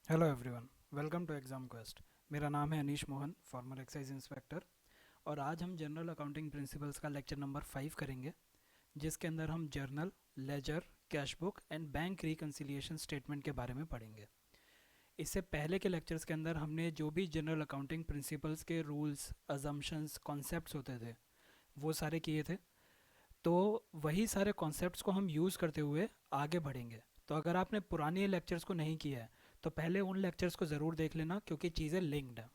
Hello everyone, welcome to exam quest. मेरा नाम है Anish Mohan, former excise inspector. और आज हम जनरल अकाउंटिंग प्रिंसिपल्स का लेक्चर नंबर 5 करेंगे, जिसके अंदर हम journal, ledger, cash book and bank reconciliation statement के बारे में पढ़ेंगे। इससे पहले के लेक्चर्स के अंदर हमने जो भी जनरल अकाउंटिंग प्रिंसिपल्स के रूल्स, अजम्पशंस, कॉन्सेप्ट्स होते थे, वो सारे किए थे। तो वही सारे कॉन्सेप्ट्स को हम यूज़ करते हुए आगे बढ़ेंगे। तो अगर आपने पुराने लेक्चर्स को नहीं किया है तो पहले उन लेक्चर्स को ज़रूर देख लेना, क्योंकि चीज़ें लिंक्ड हैं।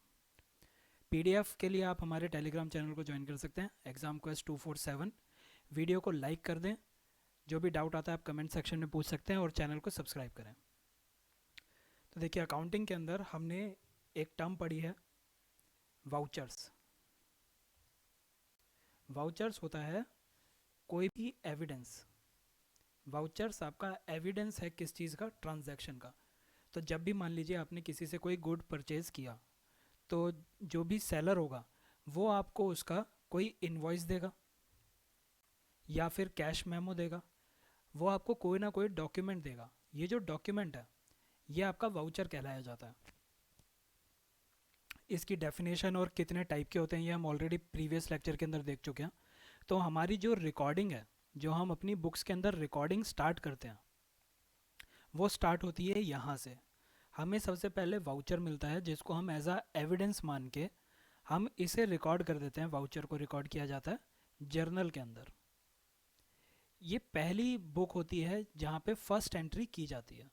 पीडीएफ के लिए आप हमारे टेलीग्राम चैनल को ज्वाइन कर सकते हैं, एग्जाम क्वेस्ट 247। वीडियो को लाइक कर दें। जो भी डाउट आता है आप कमेंट सेक्शन में पूछ सकते हैं और चैनल को सब्सक्राइब करें। तो देखिए, अकाउंटिंग के अंदर हमने एक टर्म पढ़ी है, वाउचर्स। वाउचर्स होता है कोई भी एविडेंस। वाउचर्स आपका एविडेंस है किस चीज़ का? ट्रांजैक्शन का। तो जब भी मान लीजिए आपने किसी से कोई गुड परचेज़ किया, तो जो भी सेलर होगा वो आपको उसका कोई इनवॉइस देगा या फिर कैश मेमो देगा। वो आपको कोई ना कोई डॉक्यूमेंट देगा। ये जो डॉक्यूमेंट है ये आपका वाउचर कहलाया जाता है। इसकी डेफिनेशन और कितने टाइप के होते हैं ये हम ऑलरेडी प्रीवियस लेक्चर के अंदर देख चुके हैं। तो हमारी जो रिकॉर्डिंग है, जो हम अपनी बुक्स के अंदर रिकॉर्डिंग स्टार्ट करते हैं, वो स्टार्ट होती है यहाँ से। हमें सबसे पहले वाउचर मिलता है, जिसको हम एज अ एविडेंस मान के हम इसे रिकॉर्ड कर देते हैं। वाउचर को रिकॉर्ड किया जाता है जर्नल के अंदर। ये पहली बुक होती है जहाँ पे फर्स्ट एंट्री की जाती है।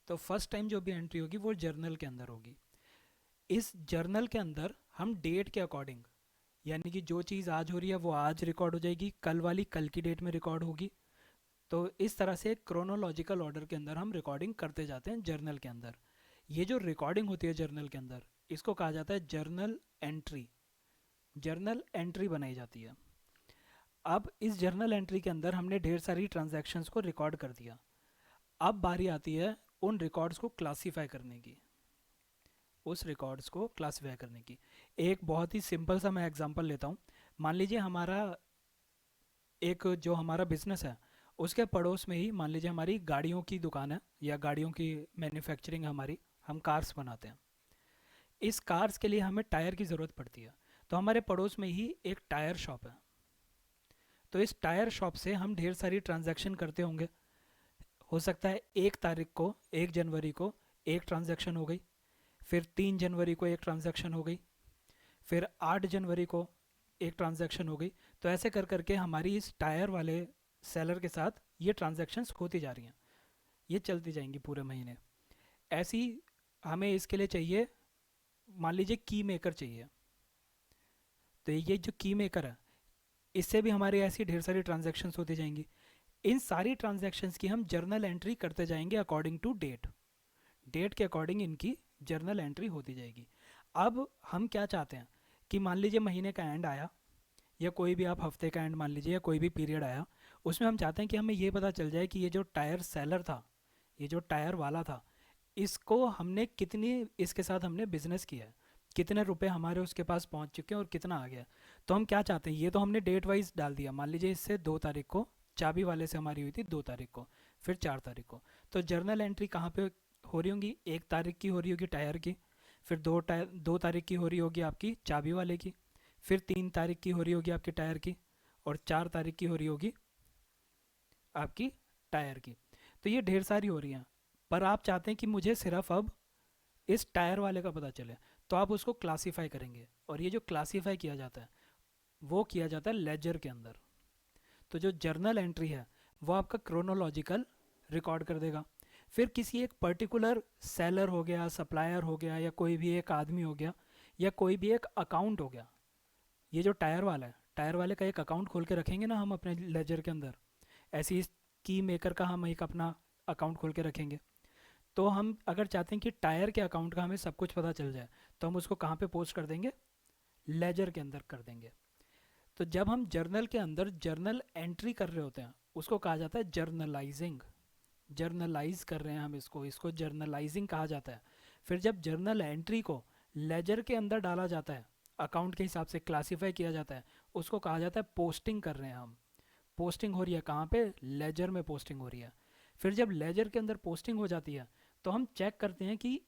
तो फर्स्ट टाइम जो भी एंट्री होगी वो जर्नल के अंदर होगी। इस जर्नल के अंदर हम डेट के अकॉर्डिंग, यानी कि जो चीज़ आज हो रही है वो आज रिकॉर्ड हो जाएगी, कल वाली कल की डेट में रिकॉर्ड होगी। तो इस तरह से क्रोनोलॉजिकल ऑर्डर के अंदर हम रिकॉर्डिंग करते जाते हैं जर्नल के अंदर। ये जो रिकॉर्डिंग होती है जर्नल के अंदर, इसको कहा जाता है जर्नल एंट्री। जर्नल एंट्री बनाई जाती है। अब इस जर्नल एंट्री के अंदर हमने ढेर सारी ट्रांजैक्शंस को रिकॉर्ड कर दिया। अब बारी आती है उन रिकॉर्ड्स को क्लासीफाई करने की, उस रिकॉर्ड्स को क्लासीफाई करने की। एक बहुत ही सिंपल सा मैं एग्जांपल लेता हूँ। मान लीजिए हमारा एक जो हमारा बिजनेस है, उसके पड़ोस में ही मान लीजिए हमारी गाड़ियों की दुकान है या गाड़ियों की मैन्युफैक्चरिंग है हमारी। हम कार्स बनाते हैं। इस कार्स के लिए हमें टायर की ज़रूरत पड़ती है। तो हमारे पड़ोस में ही एक टायर शॉप है। तो इस टायर शॉप से हम ढेर सारी ट्रांजैक्शन करते होंगे। हो सकता है 1 तारीख को, 1 जनवरी को एक ट्रांजैक्शन हो गई, फिर 3 जनवरी को एक ट्रांजैक्शन हो गई, फिर 8 जनवरी को एक ट्रांजैक्शन हो गई। तो ऐसे कर करके हमारी इस टायर वाले सेलर के साथ ये ट्रांजैक्शंस होती जा रही हैं। ये चलती जाएंगी पूरे महीने ऐसी। हमें इसके लिए चाहिए, मान लीजिए की मेकर चाहिए। तो ये जो की मेकर है, इससे भी हमारी ऐसी ढेर सारी ट्रांजैक्शंस होती जाएंगी। इन सारी ट्रांजैक्शंस की हम जर्नल एंट्री करते जाएंगे अकॉर्डिंग टू डेट। डेट के अकॉर्डिंग इनकी जर्नल एंट्री होती जाएगी। अब हम क्या चाहते हैं कि मान लीजिए महीने का एंड आया, या कोई भी आप हफ्ते का एंड मान लीजिए, या कोई भी पीरियड आया, उसमें हम चाहते हैं कि हमें ये पता चल जाए कि ये जो टायर सेलर था, ये जो टायर वाला था, इसको हमने कितनी, इसके साथ हमने बिजनेस किया है, कितने रुपए हमारे उसके पास पहुंच चुके हैं और कितना आ गया। तो हम क्या चाहते हैं, ये तो हमने डेट वाइज डाल दिया। मान लीजिए इससे 2 तारीख को चाबी वाले से हमारी हुई थी, 2 तारीख को, फिर 4 तारीख को। तो जर्नल एंट्री कहाँ पे हो रही होंगी? 1 तारीख की हो रही होगी टायर की, फिर 2 तारीख की हो रही होगी आपकी चाबी वाले की, फिर 3 तारीख की हो रही होगी आपकी टायर की, और 4 तारीख की हो रही होगी आपकी टायर की। तो ये ढेर सारी हो रही हैं। पर आप चाहते हैं कि मुझे सिर्फ अब इस टायर वाले का पता चले, तो आप उसको क्लासीफाई करेंगे। और ये जो क्लासीफाई किया जाता है वो किया जाता है लेजर के अंदर। तो जो जर्नल एंट्री है वो आपका क्रोनोलॉजिकल रिकॉर्ड कर देगा। फिर किसी एक पर्टिकुलर सेलर हो गया, सप्लायर हो गया, या कोई भी एक आदमी हो गया, या कोई भी एक अकाउंट हो गया। ये जो टायर वाला है, टायर वाले का एक अकाउंट खोल के रखेंगे ना हम अपने लेजर के अंदर। ऐसे ही की मेकर का हम एक अपना अकाउंट खोल के रखेंगे। तो हम अगर चाहते हैं कि टायर के अकाउंट का हमें सब कुछ पता चल जाए, तो हम उसको कहाँ पे पोस्ट कर देंगे? लेजर के अंदर कर देंगे। तो जब हम जर्नल के अंदर जर्नल एंट्री कर रहे होते हैं, उसको कहा जाता है जर्नलाइजिंग। जर्नलाइज कर रहे हैं हम इसको, इसको जर्नलाइजिंग कहा जाता है। फिर जब जर्नल एंट्री को लेजर के अंदर डाला जाता है, अकाउंट के हिसाब से क्लासीफाई किया जाता है, उसको कहा जाता है पोस्टिंग कर रहे हैं हम। पोस्टिंग हो रही है कहाँ पे? लेजर में पोस्टिंग हो रही है। फिर जब लेजर के अंदर पोस्टिंग हो जाती है, तो हम चेक करते हैं कि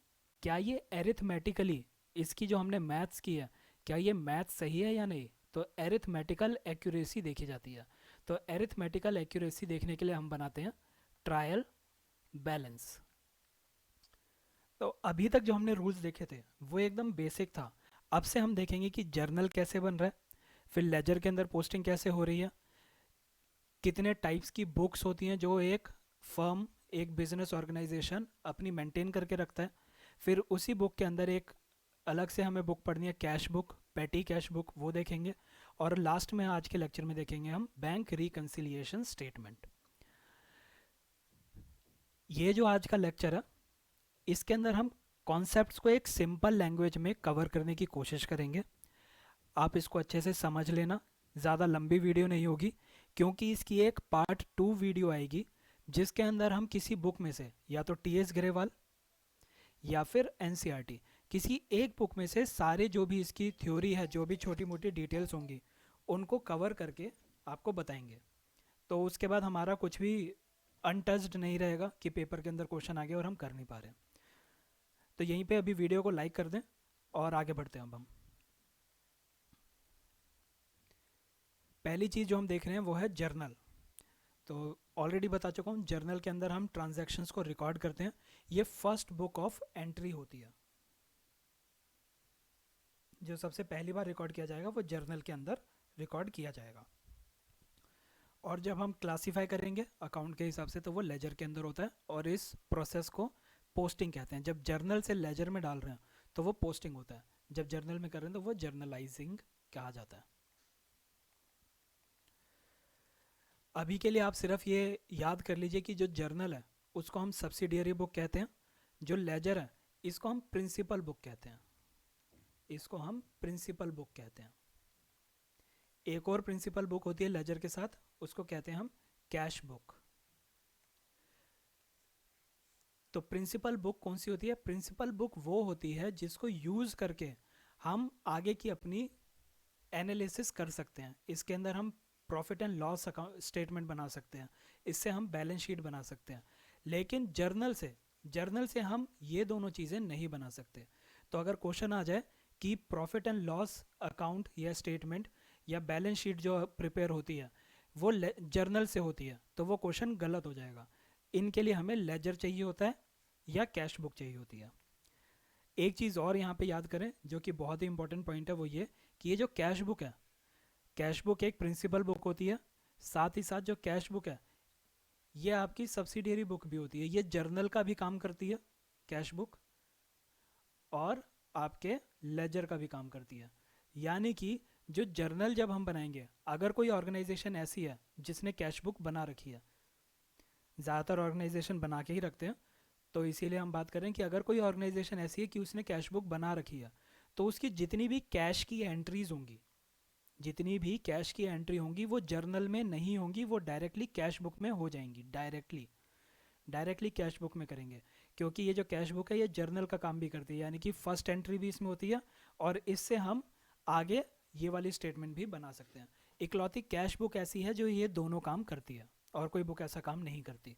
क्या ये एरिथमेटिकली, इसकी जो हमने मैथ्स की है, क्या ये मैथ्स सही है या नहीं। तो एरिथमेटिकल एक्यूरेसी देखी जाती है। तो एरिथमेटिकल एक्यूरेसी देखने के लिए हम बनाते हैं ट्रायल बैलेंस। तो अभी तक जो हमने रूल्स देखे थे वो एकदम बेसिक था। अब से हम देखेंगे कि जर्नल कैसे बन रहा है, फिर लेजर के अंदर पोस्टिंग कैसे हो रही है, कितने टाइप्स की बुक्स होती हैं जो एक फर्म, एक बिजनेस ऑर्गेनाइजेशन अपनी मेंटेन करके रखता है। फिर उसी बुक के अंदर एक अलग से हमें बुक पढ़नी है कैश बुक, पेटी कैश बुक, वो देखेंगे। और लास्ट में आज के लेक्चर में देखेंगे हम बैंक रिकन्सिलिएशन स्टेटमेंट। ये जो आज का लेक्चर है इसके अंदर हम कॉन्सेप्ट्स को एक सिंपल लैंग्वेज में कवर करने की कोशिश करेंगे। आप इसको अच्छे से समझ लेना, ज़्यादा लंबी वीडियो नहीं होगी, क्योंकि इसकी एक पार्ट 2 वीडियो आएगी जिसके अंदर हम किसी बुक में से, या तो टी एस ग्रेवाल या फिर एनसीईआरटी, किसी एक बुक में से सारे जो भी इसकी थ्योरी है, जो भी छोटी मोटी डिटेल्स होंगी, उनको कवर करके आपको बताएंगे। तो उसके बाद हमारा कुछ भी अनटच्ड नहीं रहेगा कि पेपर के अंदर क्वेश्चन आ गया और हम कर नहीं पा रहे। तो यहीं पे अभी वीडियो को लाइक कर दें और आगे बढ़ते हैं। अब हम पहली चीज़ जो हम देख रहे हैं वो है जर्नल। तो ऑलरेडी बता चुका हूँ, जर्नल के अंदर हम ट्रांजैक्शंस को रिकॉर्ड करते हैं। ये फर्स्ट बुक ऑफ एंट्री होती है, जो सबसे पहली बार रिकॉर्ड किया जाएगा वो जर्नल के अंदर रिकॉर्ड किया जाएगा। और जब हम क्लासीफाई करेंगे अकाउंट के हिसाब से तो वो लेजर के अंदर होता है, और इस प्रोसेस को पोस्टिंग कहते हैं। जब जर्नल से लेजर में डाल रहे हैं तो वो पोस्टिंग होता है, जब जर्नल में कर रहे हैं तो वो जर्नलाइजिंग कहा जाता है। अभी के लिए आप सिर्फ ये याद कर लीजिए कि जो जर्नल है उसको हम सब्सिडियरी बुक कहते हैं, जो लेजर है इसको हम प्रिंसिपल बुक कहते हैं, इसको हम प्रिंसिपल बुक कहते हैं। एक और प्रिंसिपल बुक होती है लेजर के साथ, उसको कहते हैं हम कैश बुक। तो प्रिंसिपल बुक कौन सी होती है? प्रिंसिपल बुक वो होती है जिसको यूज़ करके हम आगे की अपनी एनालिसिस कर सकते हैं। इसके अंदर हम प्रॉफिट एंड लॉस स्टेटमेंट बना सकते हैं, इससे हम बैलेंस शीट बना सकते हैं। लेकिन जर्नल से हम ये दोनों चीज़ें नहीं बना सकते। तो अगर क्वेश्चन आ जाए कि प्रॉफिट एंड लॉस अकाउंट या स्टेटमेंट या बैलेंस शीट जो प्रिपेयर होती है वो जर्नल से होती है, तो वो क्वेश्चन गलत हो जाएगा। इनके लिए हमें लेजर चाहिए होता है या कैश बुक चाहिए होती है। एक चीज़ और यहाँ पे याद करें जो कि बहुत ही इंपॉर्टेंट पॉइंट है, वो ये कि ये जो कैश बुक है, कैश बुक एक प्रिंसिपल बुक होती है, साथ ही साथ जो कैश बुक है ये आपकी सब्सिडियरी बुक भी होती है। ये जर्नल का भी काम करती है कैश बुक, और आपके लेजर का भी काम करती है। यानी कि जो जर्नल जब हम बनाएंगे, अगर कोई ऑर्गेनाइजेशन ऐसी है जिसने कैश बुक बना रखी है, ज़्यादातर ऑर्गेनाइजेशन बना के ही रखते हैं, तो इसीलिए हम बात करें कि अगर कोई ऑर्गेनाइजेशन ऐसी है कि उसने कैश बुक बना रखी है, तो उसकी जितनी भी कैश की एंट्रीज होंगी, जितनी भी कैश की एंट्री होंगी वो जर्नल में नहीं होंगी, वो डायरेक्टली कैश बुक में हो जाएंगी। डायरेक्टली कैश बुक में करेंगे, क्योंकि ये जो कैश बुक है ये जर्नल का काम भी करती है, यानी कि फर्स्ट एंट्री भी इसमें होती है, और इससे हम आगे ये वाली स्टेटमेंट भी बना सकते हैं। इकलौती कैश बुक ऐसी है जो ये दोनों काम करती है, और कोई बुक ऐसा काम नहीं करती।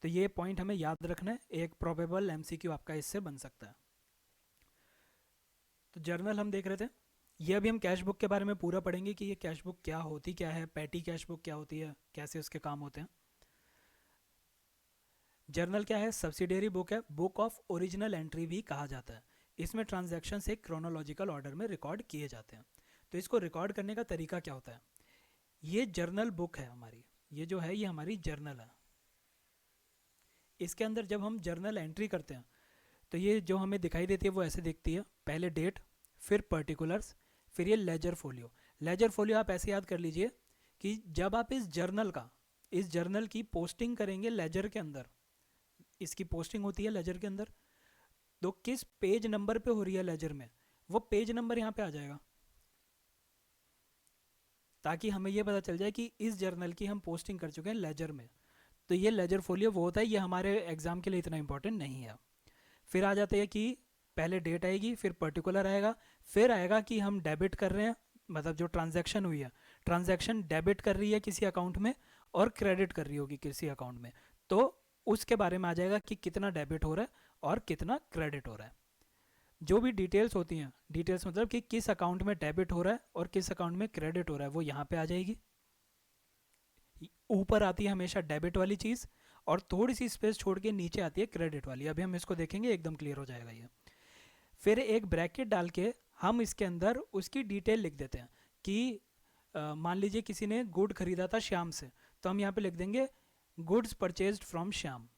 तो ये पॉइंट हमें याद रखना है, एक प्रोबेबल एमसीक्यू आपका इससे बन सकता है। तो जर्नल हम देख रहे थे, ये अभी हम कैश बुक के बारे में पूरा पढ़ेंगे कि ये कैश बुक क्या होती क्या है, पैटी कैश बुक क्या होती है, कैसे उसके काम होते हैं। जर्नल क्या है? सब्सिडियरी बुक है, बुक ऑफ ओरिजिनल एंट्री भी कहा जाता है। इसमें ट्रांजैक्शन एक क्रोनोलॉजिकल ऑर्डर में रिकॉर्ड किए जाते हैं। तो इसको रिकॉर्ड करने का तरीका क्या होता है? ये जर्नल बुक है हमारी, ये जो है ये हमारी जर्नल है। इसके अंदर जब हम जर्नल एंट्री करते हैं तो ये जो हमें दिखाई देती है वो ऐसे दिखती है, पहले डेट, फिर पर्टिकुलर्स, फिर ये लेजर फोलियो। लेजर फोलियो आप ऐसे याद कर लीजिए कि जब आप इस जर्नल की पोस्टिंग करेंगे लेजर के अंदर, इसकी पोस्टिंग होती है लेजर के अंदर, तो किस पेज नंबर पे हो रही है लेजर में, वो पेज नंबर यहाँ पे आ जाएगा, ताकि हमें ये पता चल जाए कि इस जर्नल की हम पोस्टिंग कर चुके हैं लेजर में। तो ये लेजर फोलियो वो होता है, ये हमारे एग्जाम के लिए इतना इंपॉर्टेंट नहीं है। फिर आ जाते हैं कि पहले डेट आएगी, फिर पर्टिकुलर आएगा, फिर आएगा कि हम डेबिट कर रहे हैं, मतलब जो ट्रांजैक्शन हुई है, ट्रांजैक्शन डेबिट कर रही है किसी अकाउंट में और क्रेडिट कर रही होगी किसी अकाउंट में, तो उसके बारे में आ जाएगा कि कितना डेबिट हो रहा है और कितना क्रेडिट हो रहा है। जो भी डिटेल्स होती हैं, डिटेल्स मतलब कि किस अकाउंट में डेबिट हो रहा है और किस अकाउंट में क्रेडिट हो रहा है, वो यहाँ पे आ जाएगी। ऊपर आती है हमेशा डेबिट वाली चीज़ और थोड़ी सी स्पेस छोड़ के नीचे आती है क्रेडिट वाली। अभी हम इसको देखेंगे, एकदम क्लियर हो जाएगा ये। फिर एक ब्रैकेट डाल के हम इसके अंदर उसकी डिटेल लिख देते हैं कि मान लीजिए किसी ने गुड खरीदा था श्याम से, तो हम यहाँ पे लिख देंगे गुड्स परचेज्ड फ्रॉम श्याम।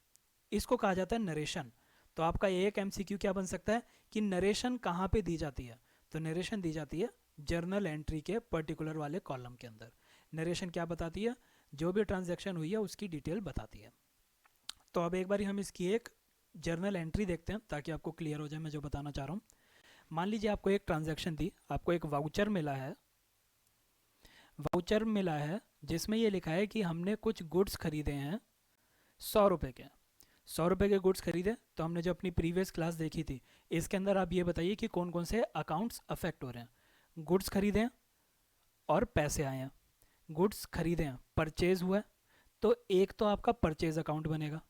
इसको कहा जाता है नरेशन। तो आपका एक एमसीक्यू क्या बन सकता है कि नरेशन कहाँ पे दी जाती है, तो नरेशन दी जाती है जर्नल एंट्री के पर्टिकुलर वाले कॉलम के अंदर। नरेशन क्या बताती है, जो भी ट्रांजैक्शन हुई है उसकी डिटेल बताती है। तो अब एक बार हम इसकी एक जर्नल एंट्री देखते हैं ताकि आपको क्लियर हो जाए मैं जो बताना चाह रहा हूँ। मान लीजिए आपको एक ट्रांजैक्शन दी, आपको एक वाउचर मिला है, जिसमें ये लिखा है कि हमने कुछ गुड्स खरीदे हैं 100 रुपये के। 100 रुपये के गुड्स खरीदे, तो हमने जो अपनी प्रीवियस क्लास देखी थी इसके अंदर आप ये बताइए कि कौन कौन से अकाउंट्स अफेक्ट हो रहे हैं। गुड्स खरीदे हैं और पैसे आए हैं। गुड्स खरीदे हैं, परचेज हुआ है, तो एक तो आपका परचेज अकाउंट बनेगा।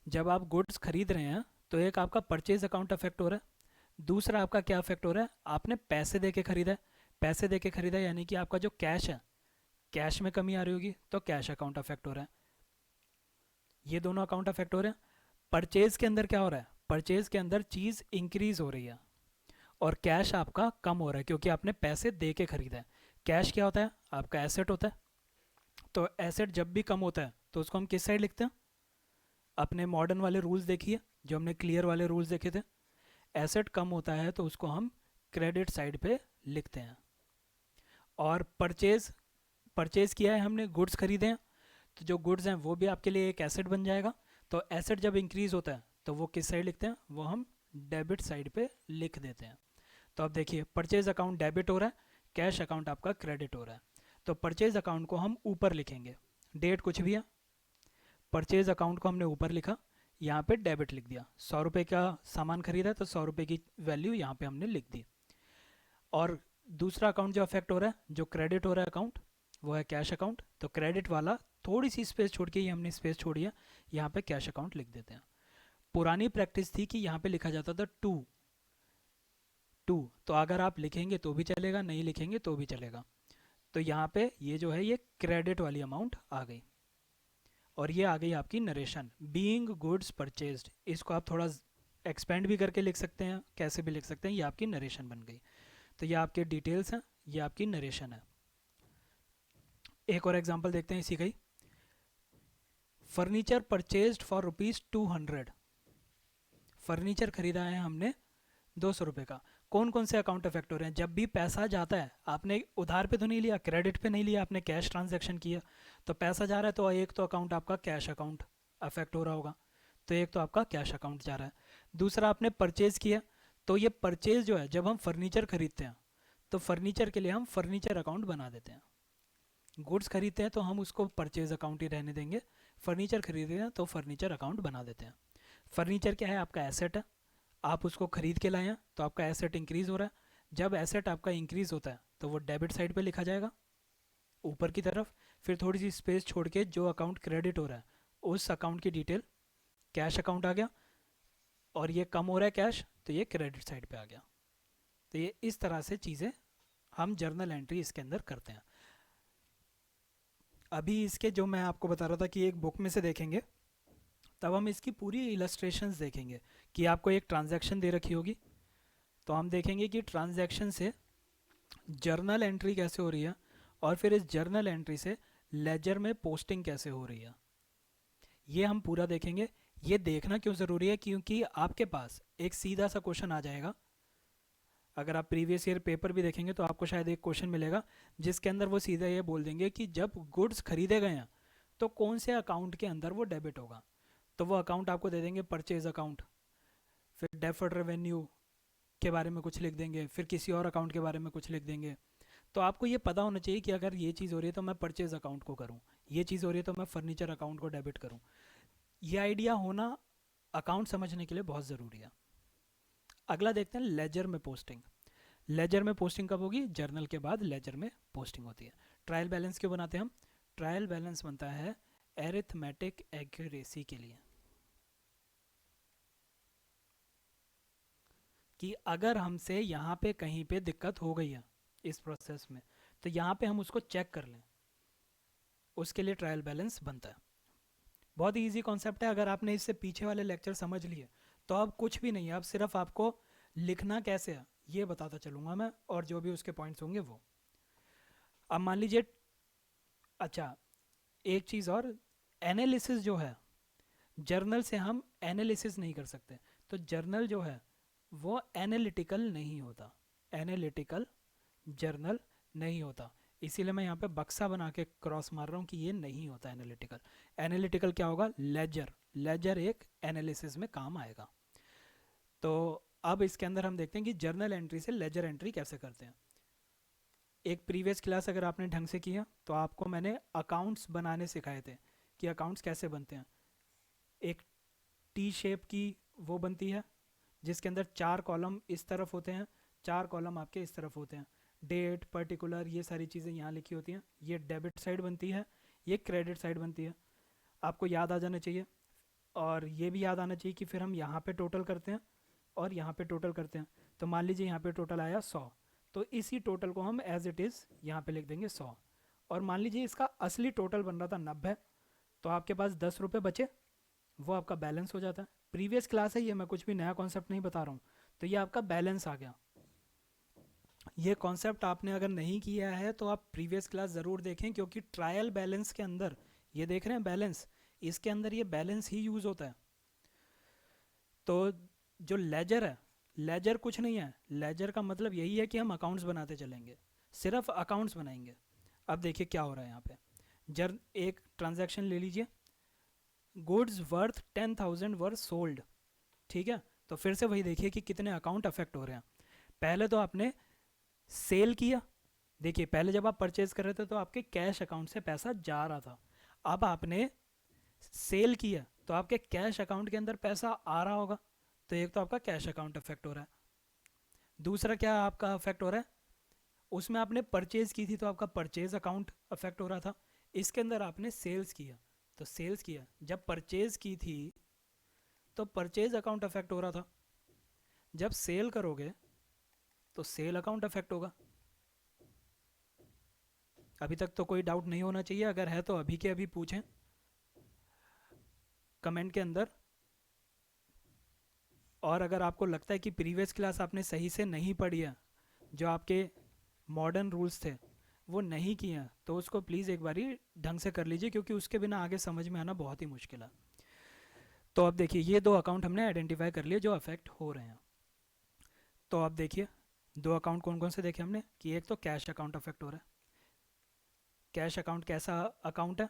जब आप गुड्स खरीद रहे हैं तो एक आपका परचेज अकाउंट अफेक्ट हो रहा है। दूसरा आपका क्या अफेक्ट हो रहा है, आपने पैसे दे के खरीदा है। पैसे दे के खरीदा यानी कि आपका जो कैश है, कैश में कमी आ रही होगी, तो कैश अकाउंट अफेक्ट हो रहा है। ये दोनों अकाउंट अफेक्ट हो रहे हैं। परचेज के अंदर क्या हो रहा है, परचेज के अंदर चीज़ इंक्रीज हो रही है और कैश आपका कम हो रहा है क्योंकि आपने पैसे दे के खरीदा है। कैश क्या होता है, आपका एसेट होता है। तो एसेट जब भी कम होता है तो उसको हम किस साइड लिखते हैं, अपने मॉडर्न वाले रूल्स देखिए, जो हमने क्लियर वाले रूल्स देखे थे। एसेट कम होता है तो उसको हम क्रेडिट साइड पे लिखते हैं। और परचेज, परचेज किया है हमने, गुड्स खरीदे हैं, तो जो गुड्स हैं वो भी आपके लिए एक एसेट बन जाएगा। तो एसेट जब इंक्रीज होता है तो वो किस साइड लिखते हैं, वो हम डेबिट साइड पे लिख देते हैं। तो अब देखिए परचेज अकाउंट डेबिट हो रहा है, कैश अकाउंट आपका क्रेडिट हो रहा है। तो परचेज अकाउंट को हम ऊपर लिखेंगे, डेट कुछ भी है, परचेज अकाउंट को हमने ऊपर लिखा, यहाँ पे डेबिट लिख दिया। 100 रुपये का सामान खरीदा तो 100 रुपये की वैल्यू यहाँ पे हमने लिख दी। और दूसरा अकाउंट जो अफेक्ट हो रहा है, जो क्रेडिट हो रहा है अकाउंट, वो है कैश अकाउंट। तो क्रेडिट वाला थोड़ी सी स्पेस छोड़ के, ये हमने स्पेस छोड़ी है, यहाँ पे कैश अकाउंट लिख देते हैं। पुरानी प्रैक्टिस थी कि यहाँ पे लिखा जाता था टू टू, तो अगर आप लिखेंगे तो भी चलेगा, नहीं लिखेंगे तो भी चलेगा। तो यहाँ पे ये जो है ये क्रेडिट वाली अमाउंट आ गई। और ये आ गई आपकी नरेशन, बीइंग गुड्स परचेज्ड। इसको आप थोड़ा एक्सपेंड भी करके लिख सकते हैं, कैसे भी लिख सकते हैं, ये आपकी नरेशन बन गई। तो ये आपके डिटेल्स हैं, ये आपकी नरेशन है। एक और एग्जांपल देखते हैं इसी का ही। Furniture purchased for ₹200। फर्नीचर खरीदा है हमने 200 रुपये का। कौन कौन से अकाउंट अफेक्ट हो रहे हैं, जब भी पैसा जाता है, आपने उधार पे तो नहीं लिया, क्रेडिट पे नहीं लिया, आपने कैश ट्रांजैक्शन किया, तो पैसा जा रहा है तो एक तो अकाउंट आपका कैश अकाउंट अफेक्ट हो रहा होगा, तो एक तो आपका कैश अकाउंट जा रहा है। दूसरा आपने परचेज किया, तो ये परचेज जो है, जब हम फर्नीचर खरीदते हैं तो फर्नीचर के लिए हम फर्नीचर अकाउंट बना देते हैं। गुड्स खरीदते हैं तो हम उसको परचेज अकाउंट ही रहने देंगे, फर्नीचर खरीदते हैं तो फर्नीचर अकाउंट बना देते हैं। फर्नीचर क्या है, आपका एसेट है, आप उसको खरीद के लाए हैं तो आपका एसेट इंक्रीज हो रहा है। जब एसेट आपका इंक्रीज होता है तो वो डेबिट साइड पे लिखा जाएगा ऊपर की तरफ। फिर थोड़ी सी स्पेस छोड़ के जो अकाउंट क्रेडिट हो रहा है उस अकाउंट की डिटेल कैश अकाउंट आ गया, और ये कम हो रहा है कैश तो ये क्रेडिट साइड पे आ गया। तो ये इस तरह से चीज़ें हम जर्नल एंट्री इसके अंदर करते हैं। अभी इसके जो मैं आपको बता रहा था कि एक बुक में से देखेंगे, तब हम इसकी पूरी इलस्ट्रेशंस देखेंगे कि आपको एक ट्रांजैक्शन दे रखी होगी, तो हम देखेंगे कि ट्रांजैक्शन से जर्नल एंट्री कैसे हो रही है, और फिर इस जर्नल एंट्री से लेजर में पोस्टिंग कैसे हो रही है, ये हम पूरा देखेंगे। ये देखना क्यों ज़रूरी है, क्योंकि आपके पास एक सीधा सा क्वेश्चन आ जाएगा। अगर आप प्रीवियस ईयर पेपर भी देखेंगे तो आपको शायद एक क्वेश्चन मिलेगा जिसके अंदर वो सीधा ये बोल देंगे कि जब गुड्स खरीदे गए हैं तो कौन से अकाउंट के अंदर वो डेबिट होगा। तो वो अकाउंट आपको दे देंगे परचेज अकाउंट, फिर डेफर्ड रेवेन्यू के बारे में कुछ लिख देंगे, फिर किसी और अकाउंट के बारे में कुछ लिख देंगे। तो आपको ये पता होना चाहिए कि अगर ये चीज़ हो रही है तो मैं परचेज अकाउंट को करूँ, ये चीज़ हो रही है तो मैं फर्नीचर अकाउंट को डेबिट करूँ। ये आइडिया होना अकाउंट समझने के लिए बहुत ज़रूरी है। अगला देखते हैं लेजर में पोस्टिंग। लेजर में पोस्टिंग कब होगी, जर्नल के बाद लेजर में पोस्टिंग होती है। ट्रायल बैलेंस क्यों बनाते हैं हम, ट्रायल बैलेंस बनता है एरिथमेटिक एक्यूरेसी के लिए। कि अगर हमसे यहाँ पे कहीं पे दिक्कत हो गई है इस प्रोसेस में, तो यहाँ पे हम उसको चेक कर लें, उसके लिए ट्रायल बैलेंस बनता है। बहुत ही ईजी कॉन्सेप्ट है। अगर आपने इससे पीछे वाले लेक्चर समझ लिए तो अब कुछ भी नहीं है, अब सिर्फ आपको लिखना कैसे है ये बताता चलूँगा मैं, और जो भी उसके पॉइंट्स होंगे वो। अब मान लीजिए, अच्छा एक चीज़ और, एनालिसिस जो है, जर्नल से हम एनालिसिस नहीं कर सकते। तो जर्नल जो है वो एनालिटिकल नहीं होता, एनालिटिकल जर्नल नहीं होता। इसीलिए मैं यहाँ पे बक्सा बना के क्रॉस मार रहा हूँ कि ये नहीं होता एनालिटिकल। एनालिटिकल क्या होगा? लेजर। लेजर एक एनालिसिस में काम आएगा। तो अब इसके अंदर हम देखते हैं कि जर्नल एंट्री से लेजर एंट्री कैसे करते हैं। एक प्रीवियस क्लास अगर आपने ढंग से किया तो आपको मैंने अकाउंट्स बनाने सिखाए थे कि अकाउंट्स कैसे बनते हैं। एक टी शेप की वो बनती है जिसके अंदर 4 कॉलम इस तरफ होते हैं, 4 कॉलम आपके इस तरफ होते हैं। डेट, पर्टिकुलर, ये सारी चीज़ें यहाँ लिखी होती हैं। ये डेबिट साइड बनती है, ये क्रेडिट साइड बनती है। आपको याद आ जाना चाहिए, और ये भी याद आना चाहिए कि फिर हम यहाँ पे टोटल करते हैं और यहाँ पे टोटल करते हैं। तो मान लीजिए यहाँ पे टोटल आया 100, तो इसी टोटल को हम एज इट इज़ यहाँ पे लिख देंगे 100। और मान लीजिए इसका असली टोटल बन रहा था 90, तो आपके पास 10 रुपये बचे, वो आपका बैलेंस हो जाता है। प्रीवियस क्लास है ये, मैं कुछ भी नया कॉन्सेप्ट नहीं बता रहा हूँ। तो ये आपका बैलेंस आ गया। ये कॉन्सेप्ट आपने अगर नहीं किया है तो आप प्रीवियस क्लास ज़रूर देखें, क्योंकि ट्रायल बैलेंस के अंदर, ये देख रहे हैं बैलेंस, इसके अंदर ये बैलेंस ही यूज़ होता है। तो जो लेजर है, लेजर कुछ नहीं है, लेजर का मतलब यही है कि हम अकाउंट्स बनाते चलेंगे, सिर्फ अकाउंट्स बनाएंगे। अब देखिए क्या हो रहा है यहाँ पे। एक ट्रांजैक्शन ले लीजिए, गुड्स वर्थ 10,000 वर सोल्ड, ठीक है। तो फिर से वही देखिए कि कितने अकाउंट अफेक्ट हो रहे हैं। पहले तो आपने सेल किया, देखिए पहले जब आप परचेज कर रहे थे तो आपके कैश अकाउंट से पैसा जा रहा था। अब आपने सेल किया तो आपके कैश अकाउंट के अंदर पैसा आ रहा होगा। तो एक तो आपका कैश अकाउंट अफेक्ट हो रहा है। दूसरा क्या आपका अफेक्ट हो रहा है, उसमें आपने परचेज की थी तो आपका परचेज अकाउंट अफेक्ट हो रहा था। इसके अंदर आपने सेल्स किया, तो सेल्स किया, जब परचेज की थी तो परचेज अकाउंट अफेक्ट हो रहा था। जब सेल करोगे तो सेल अकाउंट अफेक्ट होगा। अभी तक तो कोई डाउट नहीं होना चाहिए, अगर है तो अभी के अभी पूछें कमेंट के अंदर। और अगर आपको लगता है कि प्रीवियस क्लास आपने सही से नहीं पढ़ी है, जो आपके मॉडर्न रूल्स थे वो नहीं किए हैं, तो उसको प्लीज़ एक बारी ढंग से कर लीजिए, क्योंकि उसके बिना आगे समझ में आना बहुत ही मुश्किल है। तो अब देखिए ये 2 अकाउंट हमने आइडेंटिफाई कर लिए जो अफेक्ट हो रहे हैं। तो अब देखिए 2 अकाउंट कौन कौन से देखे हमने, कि एक तो कैश अकाउंट अफेक्ट हो रहा है। कैश अकाउंट कैसा अकाउंट है,